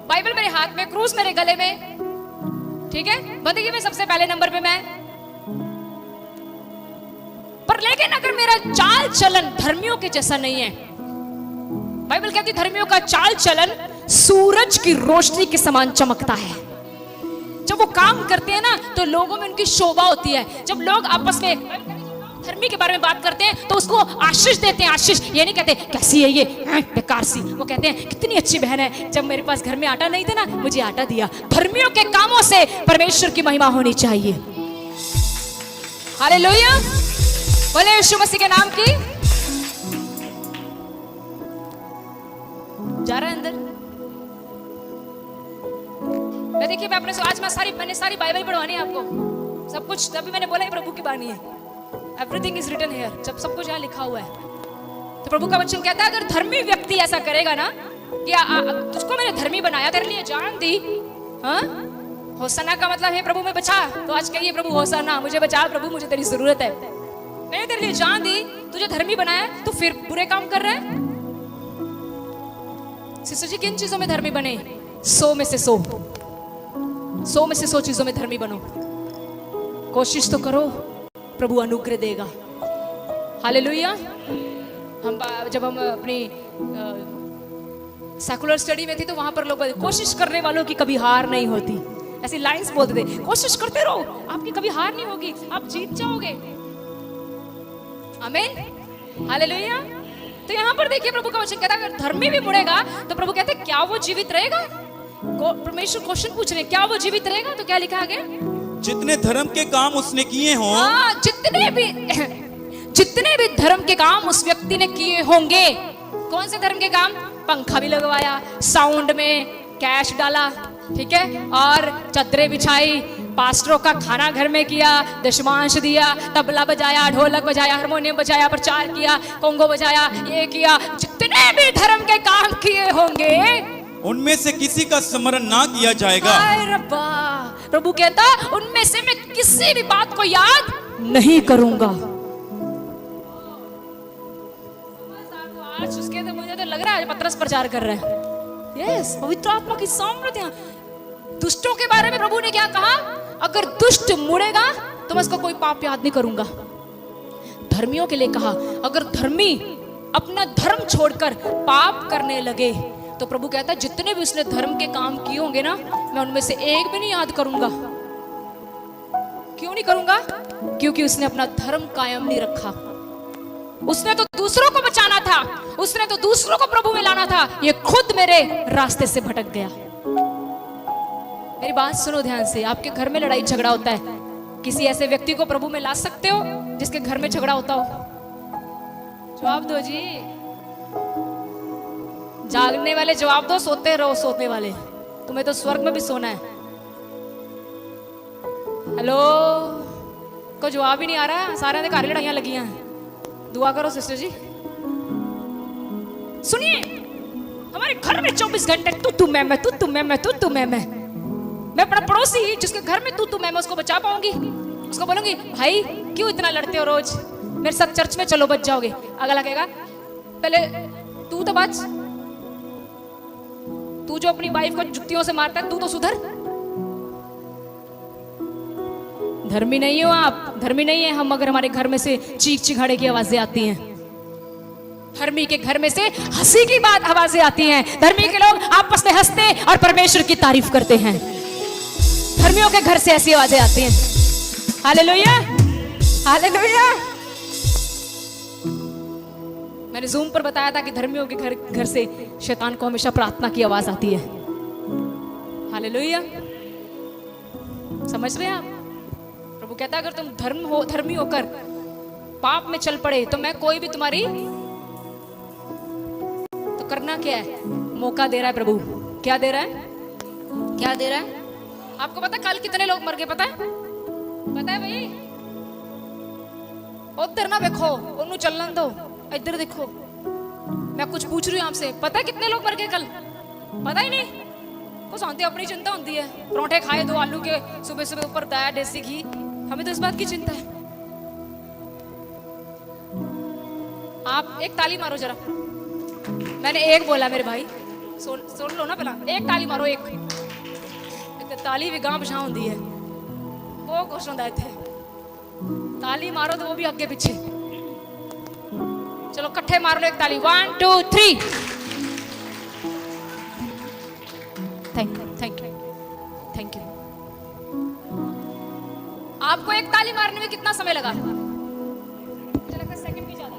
बाइबल मेरे हाथ में, क्रूस मेरे गले में, ठीक है, बंदगी में सबसे पहले नंबर पे मैं। पर लेकिन अगर मेरा चाल चलन धर्मियों के जैसा नहीं है, बाइबल कहती धर्मियों का चाल चलन सूरज की रोशनी के समान चमकता है। जब वो काम करते हैं ना तो लोगों में उनकी शोभा होती है। जब लोग आपस में धर्मी के बारे में बात करते हैं तो उसको आशीष देते हैं। आशीष ये नहीं कहते कैसी है ये बेकार सी, वो कहते हैं कितनी अच्छी बहन है, जब मेरे पास घर में आटा नहीं था ना मुझे आटा दिया। धर्मियों के कामों से परमेश्वर की महिमा होनी चाहिए। हालेलुया, बोले यीशु मसीह के नाम की। जा रहा है अंदर। मैं देखिए, मैं अपने आज मैंने सारी बाइबल पढ़वानी है आपको, सब कुछ। तभी मैंने बोला प्रभु की बानी है, एवरीथिंग इज रिटन हियर, जब सब कुछ यहाँ लिखा हुआ है। तो प्रभु का वचन कहता है अगर धर्मी व्यक्ति ऐसा करेगा ना कि तुझको मैंने धर्मी बनाया, तेरे लिए जान दी, हाँ, होसना का मतलब है प्रभु मैं बचा, तो आज कहिए प्रभु होसना, मुझे बचा प्रभु, मुझे तेरी जरूरत है, मैंने तेरे लिए जान दी, तुझे धर्मी बनाया, तो फिर बुरे काम कर रहा है। सिस्टर जी, किन चीजों में धर्मी बने? 100 में से 100 चीजों में धर्मी बनो। कोशिश तो करो, प्रभु अनुग्रह देगा। हालेलुया। जब हम अपनी सेकुलर स्टडी में थी तो वहां पर लोग कोशिश करने वालों की कभी हार नहीं होती, ऐसी लाइंस बोलते थे, कोशिश करते रहो, आपकी कभी हार नहीं होगी, आप जीत जाओगे। आमीन, हालेलुया। तो यहाँ पर देखिए प्रभु का वचन कहता है अगर धर्मी भी मुड़ेगा तो प्रभु कहते हैं क्या वो जीवित रहेगा? परमेश्वर क्वेश्चन पूछ रहे, क्या वो जीवित रहेगा? तो क्या लिखा आगे? जितने धर्म के काम उसने किए हों, जितने भी धर्म के काम उस व्यक्ति ने किए होंगे। कौन से धर्म के काम? पंखा भी लगवाया, साउंड में कैश डाला, ठीक है, और चादरें बिछाई, पास्टरों का खाना घर में किया, दशमांश दिया, तबला बजाया, ढोलक बजाया, हारमोनियम बजाया, प्रचार किया, कोंगो बजाया, ये किया। जितने भी धर्म के काम किए होंगे उनमें से किसी का स्मरण ना किया जाएगा। प्रभु कहता उनमें से मैं किसी भी बात को याद नहीं करूंगा। आज उसके तो मुझे तो लग रहा है पतरस प्रचार कर रहे हैं। यस, पवित्र आत्मा की सामर्थ्य। दुष्टों के बारे में प्रभु ने क्या कहा? अगर दुष्ट मुड़ेगा तो मैं उसको कोई पाप याद नहीं करूंगा। धर्मियों के लिए कहा अगर धर्मी अपना धर्म छोड़कर पाप करने लगे तो प्रभु कहता है जितने भी उसने धर्म के काम किए होंगे ना, मैं उनमें से एक भी नहीं याद करूंगा। क्यों नहीं करूंगा? क्योंकि उसने अपना धर्म कायम नहीं रखा। उसने तो दूसरों को बचाना था, उसने तो दूसरों को प्रभु में लाना था, ये खुद मेरे रास्ते से भटक गया। मेरी बात सुनो ध्यान से। आपके घर में लड़ाई झगड़ा होता है, किसी ऐसे व्यक्ति को प्रभु में ला सकते हो जिसके घर में झगड़ा होता हो? जवाब दो जी, जागने वाले जवाब दो, सोते रहो सोने वाले, तुम्हें तो स्वर्ग में भी सोना है। हेलो, को जवाब ही नहीं आ रहा, सारे ने घर लड़ाइयां लगी हैं। दुआ करो सिस्टर जी। सुनिए, हमारे घर में 24 घंटे तू मैं, तू मैं। मैं अपना पड़ोसी जिसके घर में तू मैं उसको बचा पाऊंगी? उसको बोलूंगी भाई क्यों इतना लड़ते हो रोज, मेरे साथ चर्च में चलो बच जाओगे। अगला कहेगा पहले तू तो बच, तू जो अपनी वाइफ को जुत्तियों से मारता है तू तो सुधर। धर्मी नहीं हो आप, धर्मी नहीं है हम अगर हमारे घर में से चीख चिखाड़े की आवाजें आती हैं। धर्मी के घर में से हंसी की बात आवाजें आती हैं। धर्मी के लोग आपस में हंसते और परमेश्वर की तारीफ करते हैं। धर्मियों के घर से ऐसी आवाजें आती हैं। Hallelujah, hallelujah. मैंने जूम पर बताया था कि धर्मियों के घर से शैतान को हमेशा प्रार्थना की आवाज आती है। हालेलुया, समझ रहे हैं आप? प्रभु कहता है अगर तुम धर्मी होकर पाप में चल पड़े तो मैं कोई भी तुम्हारी तो करना क्या है? मौका दे रहा है प्रभु। क्या दे रहा है? क्या दे रहा है? आपको पता है कल कितने लोग मर गए? पता है? पता है भाई? उधर ना देखो, उन्हें चलने दो, इधर देखो। मैं कुछ पूछ रही हूँ आपसे, पता है कितने लोग मर गए कल? पता ही नहीं। कुछ आंटी अपनी चिंता होती है, परोठे खाए 2 आलू के सुबह सुबह ऊपर दाया देसी घी, हमें तो इस बात की चिंता है। आप एक ताली मारो जरा। मैंने एक बोला मेरे भाई, सुन लो ना पहला। एक ताली मारो, एक ताली भी गांव बछा होती है, वो खुश होता है। ताली मारो तो वो भी आगे पीछे। चलो कट्ठे मार लो एक ताली। 1 2 3। Thank you, thank you, thank you. आपको एक ताली मारने में कितना समय लगा? मुझे लगता है सेकंड भी ज्यादा।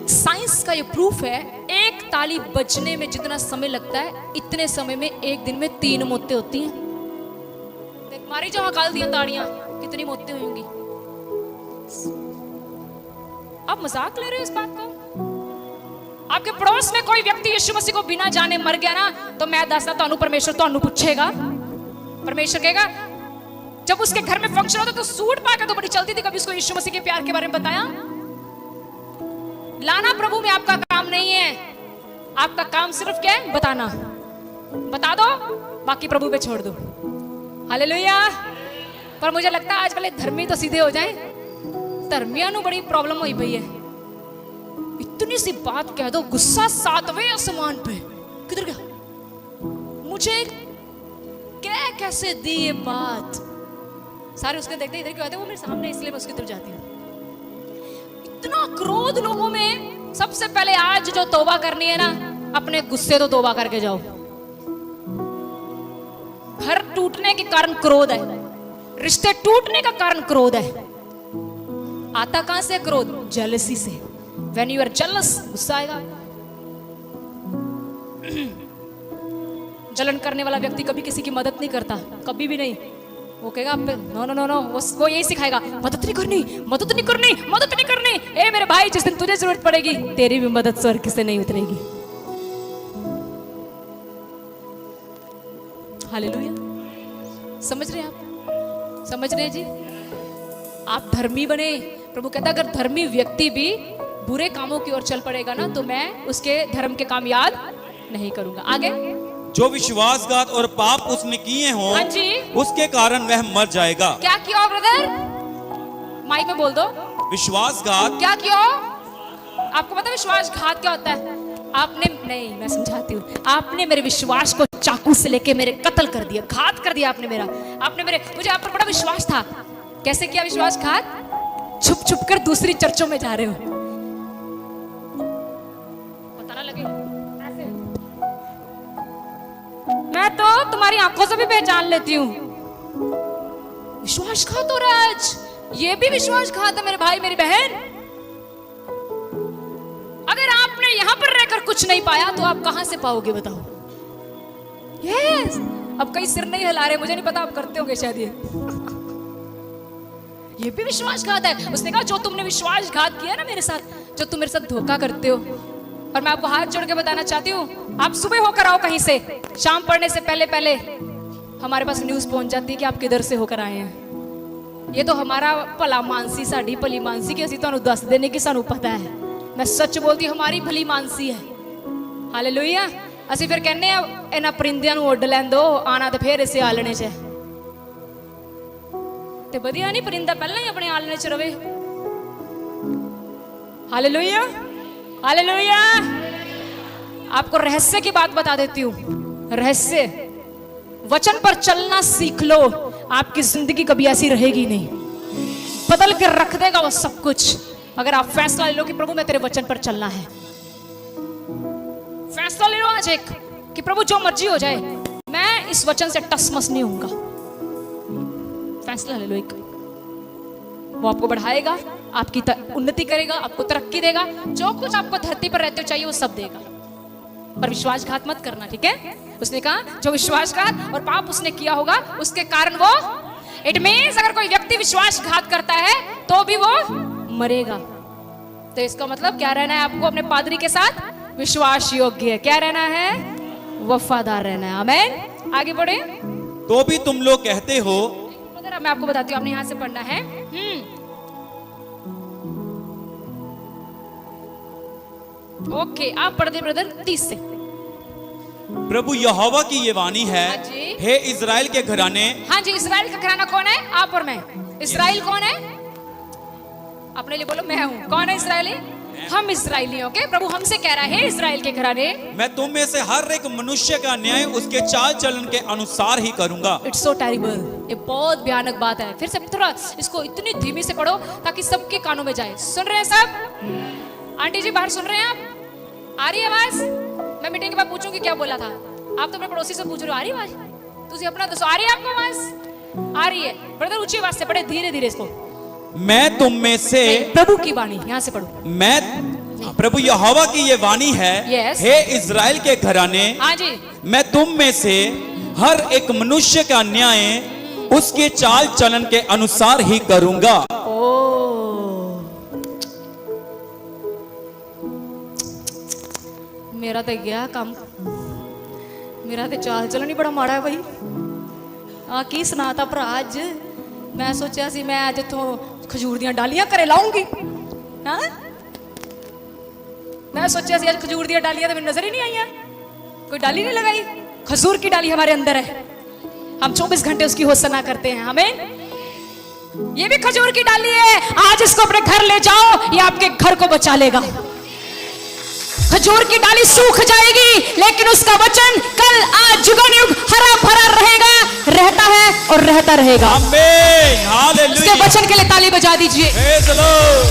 साइंस का ये प्रूफ है, एक ताली बजने में जितना समय लगता है इतने समय में एक दिन में 3 मौतें होती हैं। मारी जो हकाल दिया ताड़ियां, कितनी मौतें होंगी? आप मजाक ले रहे हो इस बात को? आपके पड़ोस में कोई व्यक्ति यीशु मसीह को बिना जाने मर गया ना, तो मैं दसना तो परमेश्वर तो पूछेगा। परमेश्वर कहेगा, जब उसके घर में फंक्शन होता तो सूट पाकर तो बड़ी चलती थी, कभी उसको यीशु मसीह के प्यार के बारे में बताया? लाना प्रभु में आपका काम नहीं है। आपका काम सिर्फ क्या है? बताना। बता दो, बाकी प्रभु पे छोड़ दो। हालेलुया। पर मुझे लगता है आजकल धर्मी तो सीधे हो जाए, धर्मियों को बड़ी प्रॉब्लम हुई पई है। इतनी सी बात कह दो, गुस्सा 7वें आसमान पे। किधर गया? मुझे क्या कैसे दी ये बात? सारे उसके देखते इधर क्यों आते? वो मेरे सामने, इसलिए मैं उसकी तरफ जाती हूँ। इतना क्रोध लोगों में। सबसे पहले आज जो तौबा करनी है ना, अपने गुस्से तो तौबा करके जाओ। घर टूटने के कारण क्रोध है, रिश्ते टूटने का कारण क्रोध है। आता कहां से क्रोध? जेलसी से। When you are jealous, गुस्सा आएगा। जलन करने वाला व्यक्ति कभी किसी की मदद नहीं करता, कभी भी नहीं। वो कहेगा आप नो नो नो नो, वो यही सिखाएगा, मदद नहीं करनी, मदद नहीं करनी, मदद नहीं करनी। ए मेरे भाई, जिस दिन तुझे जरूरत पड़ेगी तेरी भी मदद स्वर्ग से नहीं उतरेगी। हालेलुया। समझ रहे हैं आप? समझ रहे हैं जी? आप धर्मी बने। प्रभु कहता अगर धर्मी व्यक्ति भी बुरे कामों की ओर चल पड़ेगा ना, तो मैं उसके धर्म के काम याद नहीं करूंगा। आगे, जो विश्वासघात और पाप उसने किए हों, हाँ जी, उसके कारण वह मर जाएगा। क्या किया ब्रदर? माइक में बोल दो। विश्वासघात क्या किया? आपको पता है विश्वासघात क्या होता है? आपने, नहीं मैं समझाती हूँ। आपने मेरे विश्वास को चाकू से लेके मेरे कत्ल कर दिया, घात कर दिया आपने मेरा। आपने मुझे आप पर बड़ा विश्वास था। कैसे किया विश्वासघात? छुप छुप कर दूसरी चर्चों में जा रहे हो, पता ना लगे। ऐसे मैं तो तुम्हारी आंखों से भी पहचान लेती हूँ। विश्वासघात हो रहा है आज। ये भी विश्वासघात है मेरे भाई, मेरी बहन। अगर आपने यहां पर रहकर कुछ नहीं पाया तो आप कहां से पाओगे बताओ? यस। अब कई सिर नहीं हिला रहे, मुझे नहीं पता आप करते होंगे शायद। ये भी विश्वासघात है। उसने कहा जो तुमने विश्वासघात किया ना मेरे साथ, जो तुम मेरे साथ धोखा करते हो, और मैं आपको हाथ जोड़ के बताना चाहती हूँ, आप सुबह होकर आओ कहीं से, शाम पड़ने से पहले पहले हमारे पास न्यूज पहुंच जाती है कि आप किधर से होकर आए हैं। ये तो हमारा भला मानसी, साड़ी भली मानसी की असी तुहानू दस देने की सानू पता है। मैं सच बोलती, हमारी भली मानसी है। हालेलुया। ਅਸੀਂ ਫਿਰ ਕਹਿੰਨੇ ਆ ਇਹਨਾਂ ਪਰਿੰਦਿਆਂ ਨੂੰ ਉੱਡ ਲੈਣ ਦੋ, ਆਣਾ ਤੇ ਫਿਰ ਇਸੇ ਆਲਣੇ 'ਚ ਤੇ ਵਧੀਆ ਨਹੀਂ, ਪਰਿੰਦਾ ਪਹਿਲਾਂ ਹੀ ਆਪਣੇ ਆਲਣੇ 'ਚ ਰਵੇ। Hallelujah, hallelujah. आपको रहस्य की बात बता देती हूँ। रहस्य, वचन पर चलना सीख लो, आपकी जिंदगी कभी ऐसी रहेगी नहीं। बदल के रख देगा वो सब कुछ, अगर आप फैसला ले लो कि प्रभु मैं तेरे वचन पर चलना है। फैसला ले लो आज एक कि प्रभु जो मर्जी हो जाए मैं इस वचन से टसमस नहीं होऊंगा। फैसला ले लो एक, वो आपको बढ़ाएगा, आपकी उन्नति करेगा, आपको तरक्की देगा, जो कुछ आपको धरती पर रहते हो चाहिए वो सब देगा। पर विश्वासघात मत करना, ठीक है? उसने कहा जो विश्वासघात और पाप उसने किया होगा उसके कारण वो, इट मींस अगर कोई व्यक्ति विश्वासघात करता है तो भी वो मरेगा। तो इसका मतलब क्या रहना है आपको अपने पादरी के साथ? विश्वास योग्य। क्या रहना है? वफादार रहना है। आमीन। आगे बढ़े। तो भी तुम लोग कहते हो, मैं आपको बताती हूँ, आपने यहां से पढ़ना है। ओके, आप पढ़ दे ब्रदर 30 से। प्रभु यहोवा की ये वाणी है, हाँ जी। हे इज़राइल के घराने। हाँ जी, इज़राइल का घराना कौन है? आप और मैं। इज़राइल कौन है? अपने लिए बोलो, मैं हूँ। कौन है इज़राइली? हम इज़राइली। ओके, प्रभु हमसे कह रहा है इज़राइल के घराने, मैं तुम में से हर एक मनुष्य का न्याय उसके चाल चलन के अनुसार ही करूंगा। इट्स सो टेरिबल, ये बहुत भयानक बात है। फिर से थोड़ा इसको इतनी धीमी से पढ़ो ताकि सबके कानों में जाए। सुन रहे हैं सब? आंटी जी बाहर सुन रहे हैं आप? आ रही है आवाज? मैं मीटिंग के बाद पूछूंगी क्या बोला था। आप तो अपने पड़ोसी से पूछ रहे हो आ रही आवाज? तुझे अपना दसो, आ रही है आपको आवाज? आ रही है। ब्रदर ऊंची आवाज से पढ़े, धीरे धीरे इसको। मैं तुम में से, प्रभु की वाणी, यहां से पढ़ो। मैं प्रभु यहोवा की ये वाणी है, yes. हे इज़राइल के घराने, हाँ जी, मैं तुम में से हर एक मनुष्य का न्याय उसके चाल चलन के अनुसार ही करूंगा। मेरा तो गया काम, मेरा तो चाल चलन ही बड़ा माड़ा है भाई। आ की सुनाता भरा अज मैं सोचा सी मैं अज इथों खजूर दियां डालियां घरे लाऊंगी। हाँ, मैं सोचा सी आज खजूर दियां डालियां तो मेरी नजर ही नहीं आई। कोई डाली नहीं लगाई। खजूर की डाली हमारे अंदर है, हम 24 घंटे उसकी होसना करते हैं। हमें ये भी खजूर की डाली है, आज इसको अपने घर ले जाओ, ये आपके घर को बचा लेगा। खजूर की डाली सूख जाएगी लेकिन उसका वचन कल आज जुगानुयुग हरा भरा रहेगा, रहता है और रहता रहेगा। आमीन, हालेलुया। उसके वचन के लिए ताली बजा दीजिए। Praise the lord.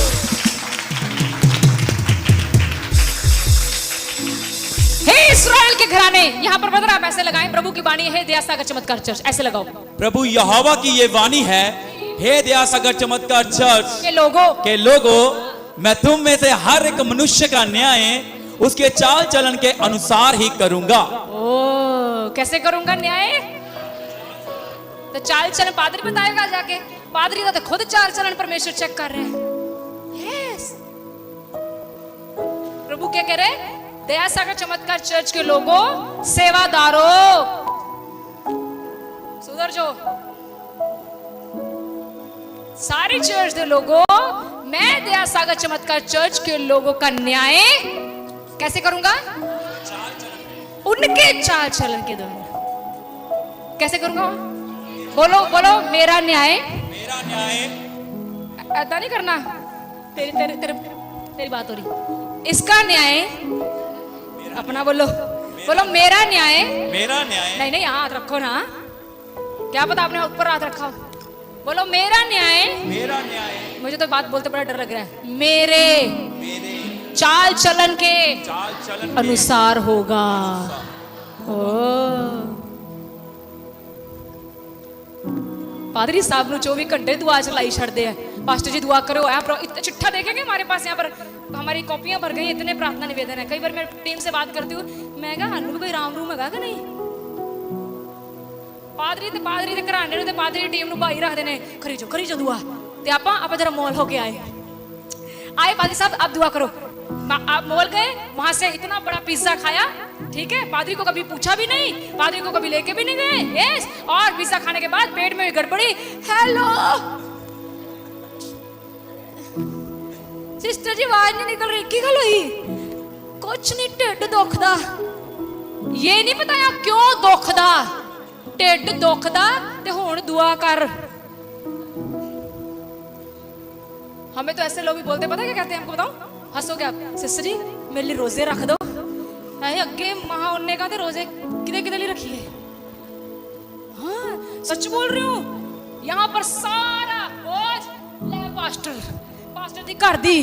हे इस्राएल के घराने, यहाँ पर ब्रदर आप ऐसे लगाएं, प्रभु की वाणी है दया सागर चमत्कार चर्च, ऐसे लगाओ। प्रभु यहोवा की ये वाणी है, हे दया सागर चमत्कार चर्च के लोगों, मैं तुम में से हर एक मनुष्य का न्याय उसके चाल चलन के अनुसार ही करूंगा। ओ, कैसे करूंगा न्याय? तो चाल चलन पादरी बताएगा जाके। पादरी तो खुद चाल चलन परमेश्वर चेक कर रहे हैं। यस, प्रभु क्या कह रहे? दया सागर चमत्कार चर्च के लोगों, सेवादारों, सुधर जो। सारी चर्च के लोगों, मैं दया सागर चमत्कार चर्च के लोगों का न्याय कैसे करूंगा? उनके चाल चलन के द्वारा। कैसे करूंगा? बोलो बोलो, मेरा न्याय, मेरा न्याय। ऐसा नहीं करना। तेरी तेरी तेरी तेरी बात हो रही। इसका न्याय अपना बोलो, बोलो मेरा न्याय, मेरा न्याय। नहीं नहीं, हाथ रखो ना, क्या पता आपने ऊपर हाथ रखा। बोलो मेरा न्याय, मेरा न्याय। मुझे तो बात बोलते बड़ा डर लग रहा है। मेरे चाल चलन के अनुसार होगा। पादरी साहब नु 24 घंटे दुआ चलाई छड़ते हैं। पास्टर जी दुआ करो, इतना चिट्ठा देखेंगे हमारे पास, यहाँ पर हमारी कॉपियां भर गई, इतने प्रार्थना निवेदन है। कई बार मैं टीम से बात करती हूँ, मैं कहा हानू भी कोई राम रूम है कि नहीं? पादरी ते घराने ते पादरी टीम नु भाई रखते ने, करी जो दुआ। ते आप जरा मॉल होके आए पादरी साहब, आप दुआ करो। आप मॉल गए, वहां से इतना बड़ा पिज्जा खाया, ठीक है? पादरी को कभी पूछा भी नहीं, पादरी को कभी लेके भी नहीं गए। यस, और पिज्जा खाने के बाद पेट में गड़बड़ी। हेलो सिस्टर जी, आवाज नहीं निकल रही, की गल हुई? कुछ नहीं, ढिड दुखदा। ये नहीं बताया क्यों दुखदा, ढिड दुखदा ते हुण दुआ कर। हमें तो ऐसे लोग भी बोलते, पता क्या कहते हैं? हमको बताओ, हंसोगे आप। सिस्टर जी मेरे लिए रोजे रख दो। अगे महा उन्ने का रोजे किधे किधे लिए रखी है? हाँ सच बोल रही हूँ। यहाँ पर सारा बोझ ਪਾਸਟਰ ਦੀ ਘਰ ਦੀ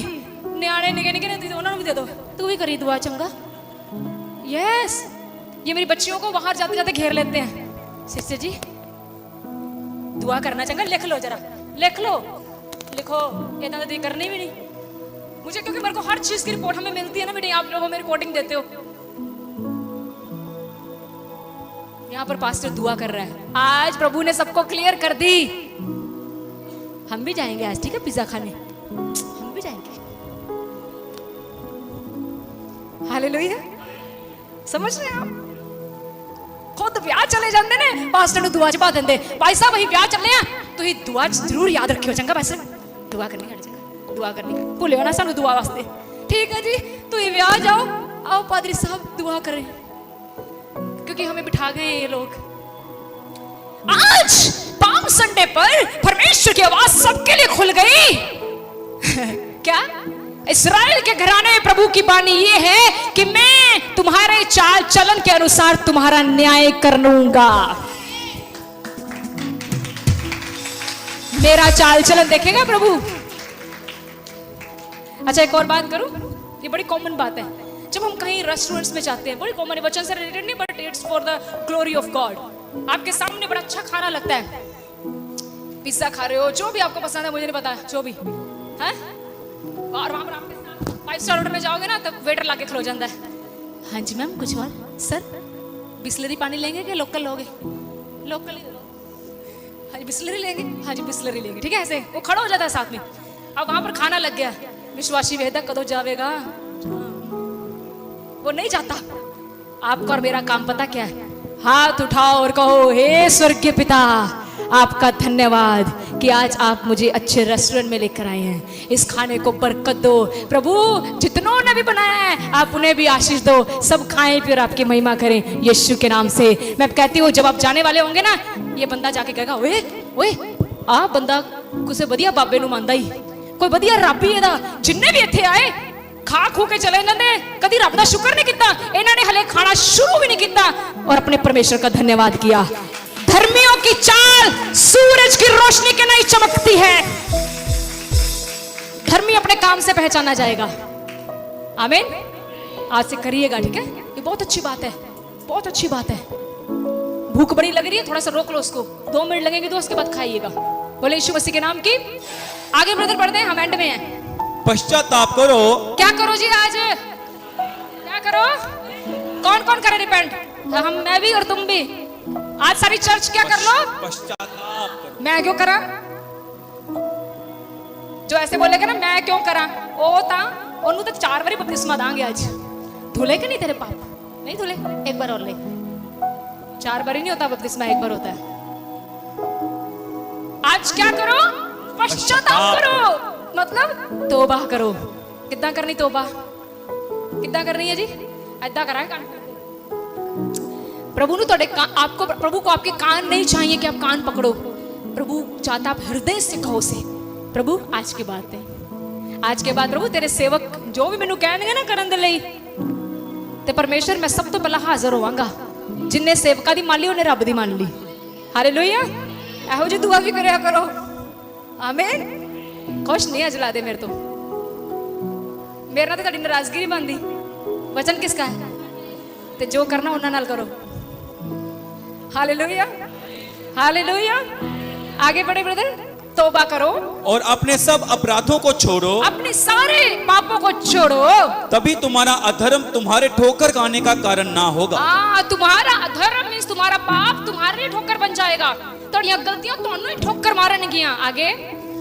ਨਿਆਣੇ ਨਿੱਕੇ ਨਿੱਕੇ ਨੇ ਉਹਨਾਂ ਨੂੰ ਵੀ ਦੇ ਦੋ तू भी करी दुआ चंगा यस ये मेरी बच्चियों को बाहर जाते जाते घेर लेते हैं सिस्टर जी दुआ करना चंगा लिख लो जरा लिख लो लिखो इतना तो करनी भी नहीं मुझे क्योंकि मेरे को हर चीज की रिपोर्ट हमें मिलती है ना बेटी आप लोग हमें रिपोर्टिंग देते हो यहाँ पर पास्टर दुआ कर रहा है आज प्रभु ने सबको क्लियर कर दी हम भी जाएंगे आज ठीक है पिज्जा खाने हम भी जाएंगे हालेलुया समझ रहे हैं आप खुद ब्याह चले जाते ने पास्टर दुआ च पा देंगे भाई साहब अं ब्याह चले तुम दुआ जरूर याद रखियो चंगा वैसे दुआ करनी है चंगा दुआ करनी भूलियो ना सानू दुआ वास्ते ठीक है जी तुम ब्याह जाओ आओ पादरी साहब दुआ करें क्योंकि हमें बिठा गए ये लोग आज पाम संडे पर परमेश्वर की आवाज सबके लिए खुल गई क्या इस्राएल के घराने में प्रभु की बानी ये है कि मैं तुम्हारे चाल चलन के अनुसार तुम्हारा न्याय कर लूंगा मेरा चाल चलन देखेगा प्रभु अच्छा एक और बात करूं ये बड़ी कॉमन बात है जब हम कहीं रेस्टोरेंट्स में जाते हैं बड़ी कॉमन है वचन से रिलेटेड नहीं but it's for the glory of God आपके सामने बड़ा अच्छा खाना लगता है पिज्जा खा रहे हो जो भी आपको पसंद है मुझे नहीं पता जो भी है और वहां पर आपके साथ 5 स्टार होटल में जाओगे ना तब वेटर लाके खलो जाता है हाँ जी मैम कुछ और सर बिस्लरी पानी लेंगे कि लोकल लोगे लोकल ही हाँ जी बिस्लरी लेंगे हाँ जी बिस्लरी लेंगे ठीक है ऐसे वो खड़ा हो जाता है साथ में अब वहां पर खाना लग गया विश्वासी वेदक कदों जाएगा वो नहीं जाता आपका और मेरा काम पता क्या है हाथ उठाओ और कहो हे स्वर्गीय पिता आपका धन्यवाद कि आज आप मुझे अच्छे रेस्टोरेंट में लेकर आए हैं इस खाने को बरकत दो प्रभु जितनों ने भी बनाया है आप उन्हें भी आशीष दो सब खाएं फिर आपकी महिमा करें यीशु के नाम से मैं कहती हूँ जब आप जाने वाले होंगे ना ये बंदा जाके कहेगा ओए ओए आ बंदा किसी बढ़िया बाबे नूं मानदा ही कोई बढ़िया रब ही ਇਹਦਾ जिन्ने भी इत्थे आए खा खू के चले इन्होंने कभी रब का शुक्र नहीं किया इन्होंने हले खाना शुरू भी नहीं किया और अपने परमेश्वर का धन्यवाद किया धर्मियों की चाल सूरज की रोशनी के नहीं चमकती है धर्मी अपने काम से पहचाना जाएगा आमीन आज से करिएगा ठीक है ये बहुत अच्छी बात है बहुत अच्छी बात है भूख बड़ी लग रही है थोड़ा सा रोक लो उसको 2 मिनट लगेंगे तो उसके बाद खाइएगा बोले यीशु मसीह के नाम की आगे ब्रदर पढ़ते हैं हम एंड में हैं पश्चाताप करो क्या करो जी आज क्या करो कौन कौन करे रिपेंट हम मैं भी और तुम भी आज सारी चर्च क्या कर लो पश्चाताप करो मैं क्यों करा जो ऐसे बोलेगा ना मैं क्यों करा ओ ता ओनू तो 4 बारी बपतिस्मा दांगे आज धुले के नहीं तेरे पाप नहीं धुले एक बार और ले 4 बारी नहीं होता बपतिस्मा एक बार होता है आज क्या करो पश्चाताप करो मतलब तौबा करो कितना करनी तौबा कितना करनी है जी ऐदा करा है प्रभु ने आपको प्रभु को आपके कान नहीं चाहिए कि आप कान पकड़ो प्रभु चाहता आप हृदय से कहो से प्रभु आज की बात है आज के बाद प्रभु तेरे सेवक जो भी मैनू कहणगे ना करन दे लई ते परमेश्वर मैं सब तो पहला हाजिर होवांगा जिन्ने सेवका दी मान ली उन्हें रब दी मान ली हालेलुया एहो जी दुआ भी करया करो आमीन खुश नहीं अज ला दे मेरे तो मेरे ना तो तेरी नाराजगी नहीं बनती वचन किसका है ते जो करना उन्हां नाल करो हालेलुया हालेलुया आगे बढ़े ब्रदर तौबा करो और अपने सब अपराधों को छोड़ो अपने सारे पापों को छोड़ो तभी तुम्हारा अधर्म तुम्हारे ठोकर खाने का कारण ना होगा तुम्हारा अधर्म मींस तुम्हारा पाप तुम्हारे लिए ठोकर बन जाएगा तो गलतियां तुहानू ही ठोकर मारनगियां आगे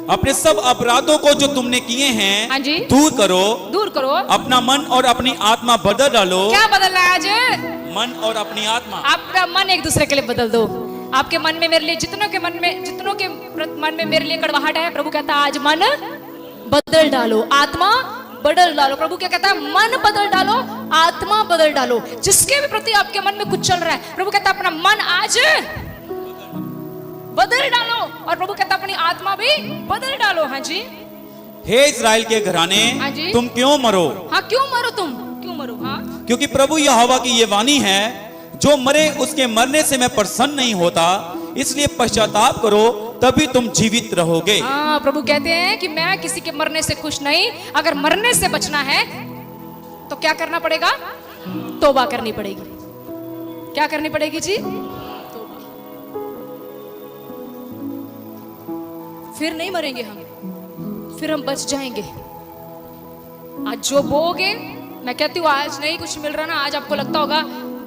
अपने सब अपराधों को जो तुमने किए हैं हाँ जी दूर करो अपना मन और अपनी आत्मा बदल डालो क्या बदलना है आज मन और अपनी आत्मा अपना मन एक दूसरे के लिए बदल दो आपके मन में मेरे लिए जितनों के मन में मेरे लिए कड़वाहट है प्रभु कहता है आज मन बदल डालो आत्मा बदल डालो प्रभु क्या कहता है मन बदल डालो आत्मा बदल डालो जिसके भी प्रति आपके मन में कुछ चल रहा है प्रभु कहता है अपना मन आज बदल डालो और प्रभु कहता अपनी आत्मा भी बदल डालो हाँ जी हे इस्राएल के घराने हाँ जी तुम क्यों मरो हाँ क्यों मरो तुम क्यों मरो हाँ क्योंकि प्रभु यहोवा की ये वाणी है जो मरे उसके मरने से मैं प्रसन्न नहीं होता इसलिए पश्चाताप करो, तभी तुम जीवित रहोगे। हाँ, प्रभु कहते हैं कि मैं किसी के मरने से खुश नहीं। अगर मरने से बचना है तो क्या करना पड़ेगा? तौबा करनी पड़ेगी। क्या करनी पड़ेगी जी? तौबा। फिर नहीं मरेंगे हम, फिर हम बच जाएंगे। आज जो बोगे, मैं कहती हूँ आज नहीं कुछ मिल रहा ना, आज आपको लगता होगा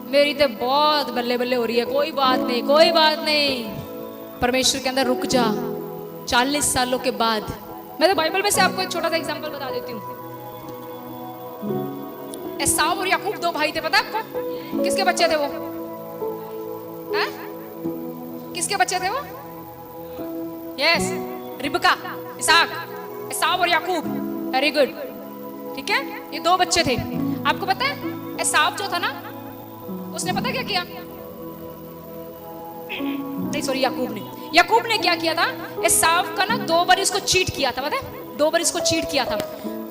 मेरी तो बहुत बल्ले बल्ले हो रही है, कोई बात नहीं, कोई बात नहीं, परमेश्वर के अंदर रुक जा। 40 सालों के बाद, मैं तो बाइबल में से आपको एक छोटा सा एग्जांपल बता देती हूँ। एसाव और याकूब 2 भाई थे, पता है आपको? किसके बच्चे थे वो? हैं? किसके बच्चे थे वो? यस, रिबका, इसहाक, एसाव और याकूब। वेरी गुड, ठीक है। ये 2 बच्चे थे। आपको पता है एसाव जो था ना, उसने पता क्या किया? नहीं सॉरी, याकूब ने क्या किया था? एसाव का ना 2 बार इसको चीट किया था, पता है? 2 बार इसको चीट किया था।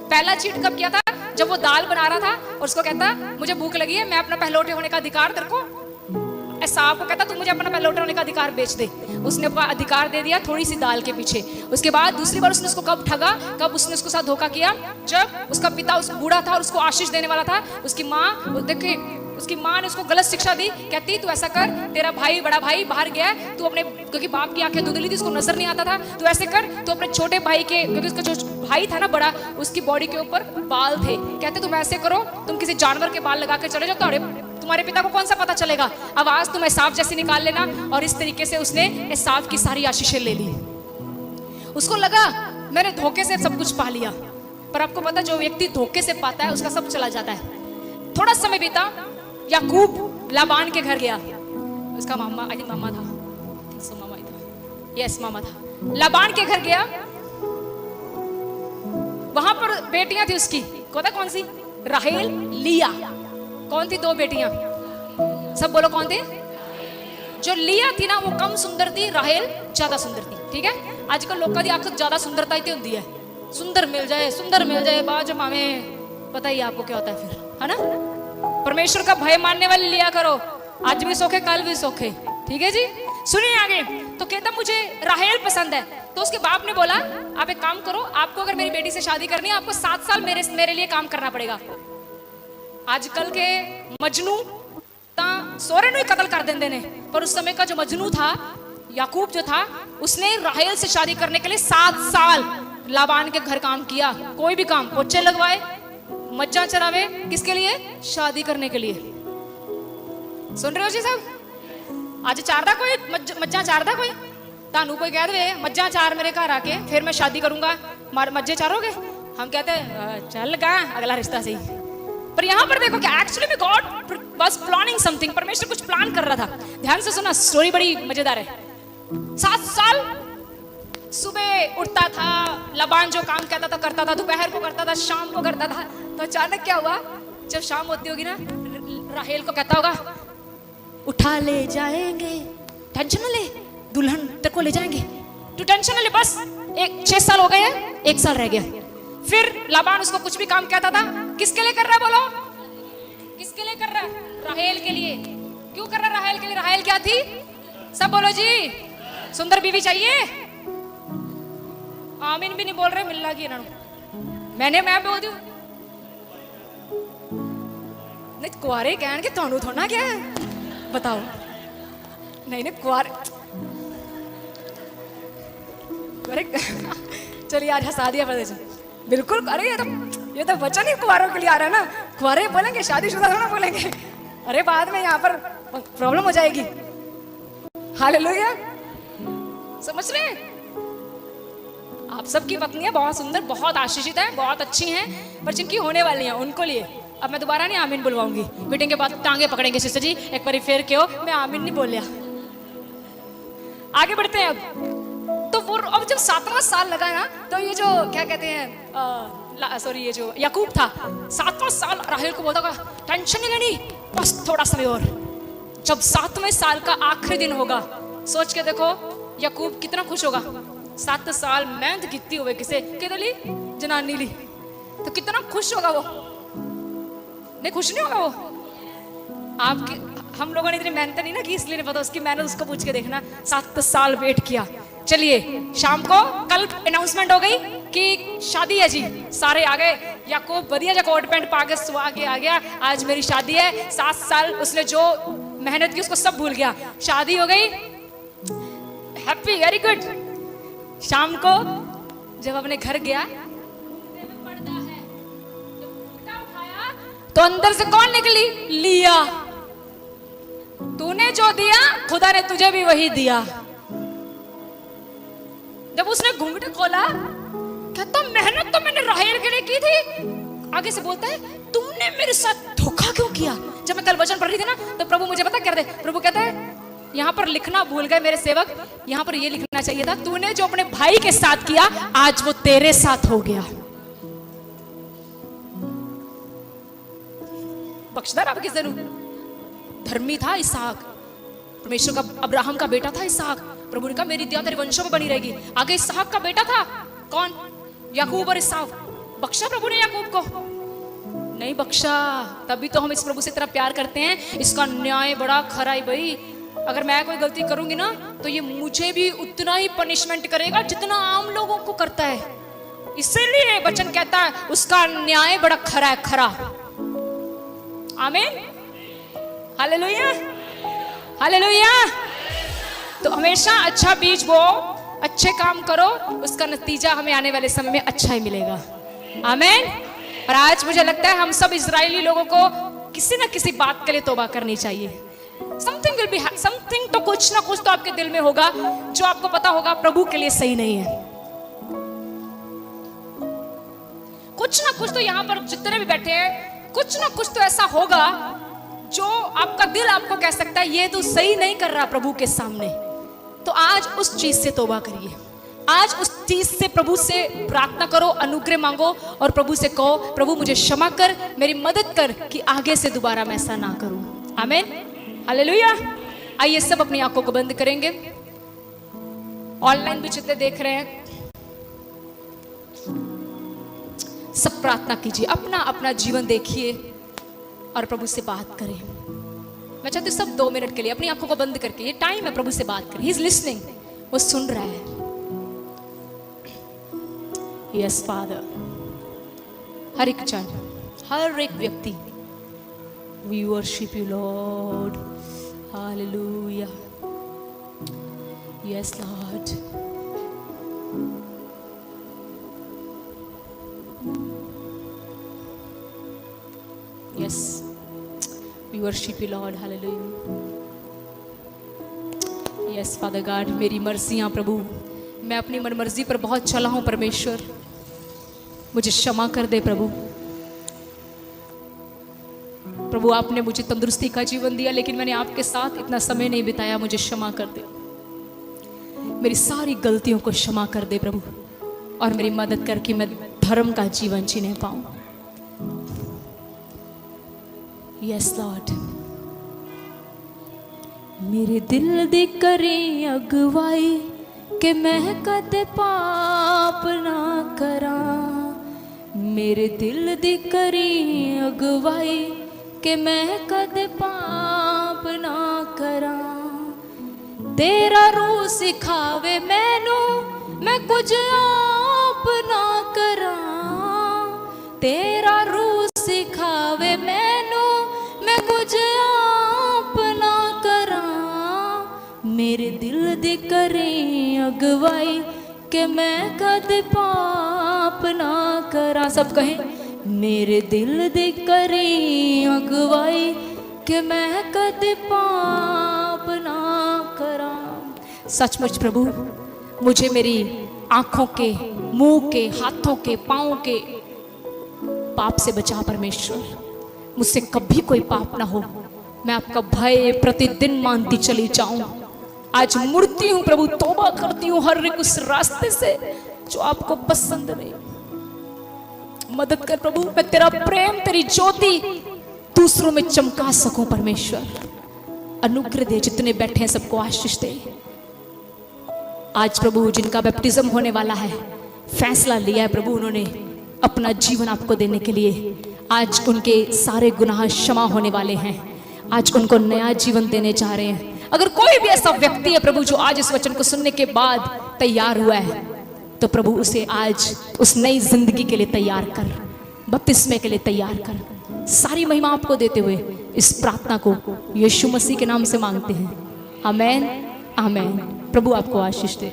पहला चीट कब किया था? जब वो दाल बना रहा था और उसको कहता मुझे भूख लगी है, मैं अपना पहलौठे होने का अधिकार तेरे को। एसाव को कहता तू मुझे अपना पहलौठे होने का अधिकार बेच दे। उसने अपना अधिकार दे दिया थोड़ी सी दाल के पीछे। उसके बाद दूसरी बार उसने उसको कब ठगा, कब उसने उसके साथ धोखा किया? जब उसका पिता उस बूढ़ा था और उसको आशीष देने वाला था। उसकी माँ देखिए, उसकी माँ ने उसको गलत शिक्षा दी, कहती तू ऐसा कर, तेरा भाई बड़ा भाई बाहर गया है, तू अपने, क्योंकि बाप की आंखें धुंधली थी, उसको नजर नहीं आता था, तू ऐसे कर, तू अपने छोटे भाई के, क्योंकि उसका जो भाई था ना बड़ा, उसकी बॉडी के ऊपर बाल थे, कहते तुम ऐसे करो, तुम किसी जानवर के बाल लगा कर चले जाओ, तो तुम्हारे पिता को कौन सा पता चलेगा, आवाज तुम एसाव जैसी निकाल लेना। और इस तरीके से उसने एसाव की सारी आशीषें ले ली। उसको लगा मैंने धोखे से सब कुछ पा लिया, पर आपको पता जो व्यक्ति धोखे से पाता है उसका सब चला जाता है। थोड़ा समय बीता, याकूब लाबान के घर गया। उसका मामा, आई थिंक मामा था, मामा ही था, यस मामा था। लाबान के घर गया, वहां पर बेटियां थी उसकी, पता कौन सी? राहेल, लिया। कौन थी? 2 बेटियां। सब बोलो कौन थी? जो लिया थी ना वो कम सुंदर थी, राहेल ज्यादा सुंदर थी। ठीक है, आजकल लोग की आंख ज्यादा सुंदरता ही होती है, सुंदर मिल जाए बाद मामे, पता ही आपको क्या होता है फिर, है ना? परमेश्वर का भय मानने वाले लिया करो, आज भी सोखे कल भी सोखे। ठीक है जी, सुनिए आगे। तो कहता मुझे राहेल पसंद है। तो उसके बाप ने बोला आप एक काम करो, आपको अगर मेरी बेटी से शादी करनी है, आपको 7 साल मेरे लिए काम करना पड़ेगा। आजकल के मजनू सोरे ही कत्ल कर देंगे ने, पर उस समय का जो मजनू था, याकूब जो था, उसने राहेल से शादी करने के लिए 7 साल लाबान के घर काम किया। कोई भी काम, पोछे लगवाए, मज्जा चरावे, किसके लिए? शादी करने के लिए। सुन रहे हो जी सब? आज चारदा कोई मज्जा चारदा कोई, तानू कोई कह दे मज्जा चार मेरे घर आके फिर मैं शादी करूंगा, मज्जे चारोगे? हम कहते हैं चल गा अगला रिश्ता सही। पर यहाँ पर देखो कि एक्चुअली में गॉड वाज प्लानिंग समथिंग, परमेश्वर कुछ प्लान कर रहा था। ध्यान से सुना, स्टोरी बड़ी मजेदार है। 7 साल सुबह उठता था, लाबान जो काम कहता था करता था, दोपहर को करता था, शाम को करता था। तो अचानक क्या हुआ, जब शाम होती होगी ना, राहेल को कहता होगा उठा ले जाएंगे, टेंशन न ले, दुल्हन तेरे को ले जाएंगे, तू टेंशन न ले, बस 6 साल हो गए हैं, 1 साल रह गया। फिर लाबान उसको कुछ भी काम कहता था, किसके लिए कर रहा है बोलो? किसके लिए कर रहा है? राहेल के लिए। क्यों कर रहा है राहेल के लिए? राहेल क्या थी? सब बोलो जी, सुंदर बीवी चाहिए। आमीन भी नहीं बोल रहे, मिलना की मैं बोल दूं नहीं, कुआरे कहन के थानू थोड़ा क्या है बताओ। नहीं कुआरे चलिए आज हंसा दिया प्रदेश, बिल्कुल। अरे ये तो वचन ही कुआरों के लिए आ रहा है ना, कुआरे बोलेंगे, शादीशुदा थोड़ा बोलेंगे। अरे बाद में यहाँ पर प्रॉब्लम हो जाएगी। हालेलुया, समझ रहे हैं? आप सबकी पत्नियां बहुत सुंदर, बहुत आशीषित हैं, बहुत अच्छी हैं, पर जिनकी होने वाली हैं उनको लिए अब मैं दोबारा नहीं आमीन बुलवाऊंगी। मीटिंग के बाद टांगे पकड़ेंगे सिस्टर जी, एक बार फिर क्यों मैं आमीन नहीं बोलिया। आगे बढ़ते हैं अब। तो वो अब जब 7वां साल लगा ना, तो ये जो क्या कहते हैं सॉरी, ये जो याकूब था 7वां साल राहेल को बोलता होगा टेंशन नहीं लेनी, बस थोड़ा समय और। जब 7वें साल का आखिरी दिन होगा, सोच के देखो याकूब कितना खुश होगा। 7 साल मेहनत कितनी हुए, किसे किधर ली? जनानी ली, तो कितना खुश होगा वो। नहीं खुश नहीं होगा वो? आपके हम लोगों ने इतनी मेहनत नहीं ना की, इसलिए नहीं पता उसकी मेहनत, उसको पूछ के देखना। 7 साल वेट किया। चलिए शाम को कल अनाउंसमेंट हो गई कि शादी है जी, सारे आ गए। याकूब बढ़िया जा कोट पैंट पा के सुहा के आ गया, आज मेरी शादी है। 7 साल उसने जो मेहनत की उसको सब भूल गया। शादी हो गई, हैप्पी, वेरी गुड। शाम को जब अपने घर गया तो अंदर से कौन निकली? लिया। तूने जो दिया खुदा ने तुझे भी वही दिया। जब उसने घूंघट खोला, कहता मेहनत तो मैंने राहेल के लिए की थी। आगे से बोलता है तुमने मेरे साथ धोखा क्यों किया? जब मैं कल वचन पढ़ रही थी ना, तो प्रभु मुझे पता क्या कहते, प्रभु कहता है यहाँ पर लिखना भूल गए मेरे सेवक, यहाँ पर ये लिखना चाहिए था, तूने जो अपने भाई के साथ किया आज वो तेरे साथ हो गया। बख्शदार आपके जरूर धर्मी था इसहाक, परमेश्वर का अब्राहम का बेटा था इसहाक। प्रभु ने कहा मेरी दया तेरे वंशों में बनी रहेगी। आगे इसहाक का बेटा था कौन? याकूब और इसहाक। बख्शा प्रभु ने याकूब को? नहीं बख्शा। तभी तो हम इस प्रभु से इतना प्यार करते हैं। इसका न्याय बड़ा खरा है भाई। अगर मैं कोई गलती करूंगी ना तो ये मुझे भी उतना ही पनिशमेंट करेगा जितना आम लोगों को करता है। इसीलिए वचन कहता है उसका न्याय बड़ा खरा है, खरा। आमीन, हालेलुया, हालेलुया। तो हमेशा अच्छा बीज बो, अच्छे काम करो, उसका नतीजा हमें आने वाले समय में अच्छा ही मिलेगा। आमीन। और आज मुझे लगता है हम सब इजरायली लोगों को किसी ना किसी बात के लिए तौबा करनी चाहिए। समथिंग विल बी समथिंग, तो कुछ ना कुछ तो आपके दिल में होगा जो आपको पता होगा प्रभु के लिए सही नहीं है। कुछ ना कुछ तो यहाँ पर जितने भी बैठे हैं, कुछ ना कुछ तो ऐसा होगा जो आपका दिल आपको कह सकता है ये तो सही नहीं कर रहा प्रभु के सामने। तो आज उस चीज से तौबा करिए, आज उस चीज से प्रभु से प्रार्थना करो, अनुग्रह मांगो और प्रभु से कहो प्रभु मुझे क्षमा कर, मेरी मदद कर कि आगे से दोबारा मैं ऐसा ना करूं। आमीन, हालेलुया। आइए सब अपनी आंखों को बंद करेंगे। ऑनलाइन भी जितने देख रहे हैं सब प्रार्थना कीजिए, अपना अपना जीवन देखिए और प्रभु से बात करें। मैं चाहती हूँ सब 2 मिनट के लिए अपनी आंखों को बंद करके, ये टाइम है प्रभु से बात करें। ही इज लिसनिंग, वो सुन रहा है। यस फादर, हर एक जन, हर एक व्यक्ति, we worship you lord, hallelujah. Yes lord, yes, we worship you Lord, hallelujah. Yes Father God, मेरी मर्जियां प्रभु, मैं अपनी मन मर्जी पर बहुत चला हूं परमेश्वर, मुझे क्षमा कर दे प्रभु। प्रभु आपने मुझे तंदुरुस्ती का जीवन दिया लेकिन मैंने आपके साथ इतना समय नहीं बिताया, मुझे क्षमा कर दे। मेरी सारी गलतियों को क्षमा कर दे प्रभु और मेरी मदद कर कि मैं धर्म का जीवन जीने पाऊं। यस लॉर्ड, मेरे दिल दी करी अगवाई कि मैं कदे पाप ना करा। मेरे दिल दी करी अगवाई कि मैं कदे पाप ना करा। तेरा रूह सिखावे मैनू मैं कुछ आप ना करा। तेरा रूह सिखावे मैनू मैं कुछ आप ना करा। मेरे दिल दी करें अगवाई कि मैं कद पाप ना करा। सब कहें, मेरे दिल दी करें अगवाई कि मैं कद पाप ना करा। सचमुच प्रभु मुझे मेरी आंखों के, मुंह के, हाथों के, पांवों के पाप से बचा परमेश्वर। मुझसे कभी कोई पाप ना हो, मैं आपका भय प्रतिदिन मानती चली जाऊं। आज मुड़ती हूं प्रभु, तौबा करती हूं हर एक उस रास्ते से जो आपको पसंद नहीं। मदद कर प्रभु, मैं तेरा प्रेम, तेरी ज्योति दूसरों में चमका सकूं परमेश्वर। अनुग्रह दे, जितने बैठे हैं सबको आशीष दे। आज प्रभु जिनका बैप्टिज्म होने वाला है, फैसला लिया है प्रभु उन्होंने अपना जीवन आपको देने के लिए, आज उनके सारे गुनाह क्षमा होने वाले हैं। आज उनको नया जीवन देने जा रहे हैं। अगर कोई भी ऐसा व्यक्ति है प्रभु जो आज इस वचन को सुनने के बाद तैयार हुआ है, तो प्रभु उसे आज उस नई जिंदगी के लिए तैयार कर, बपतिस्मे के लिए तैयार कर। सारी महिमा आपको देते हुए इस प्रार्थना को यीशु मसीह के नाम से मांगते हैं, आमेन आमेन। प्रभु आपको आशीष दे।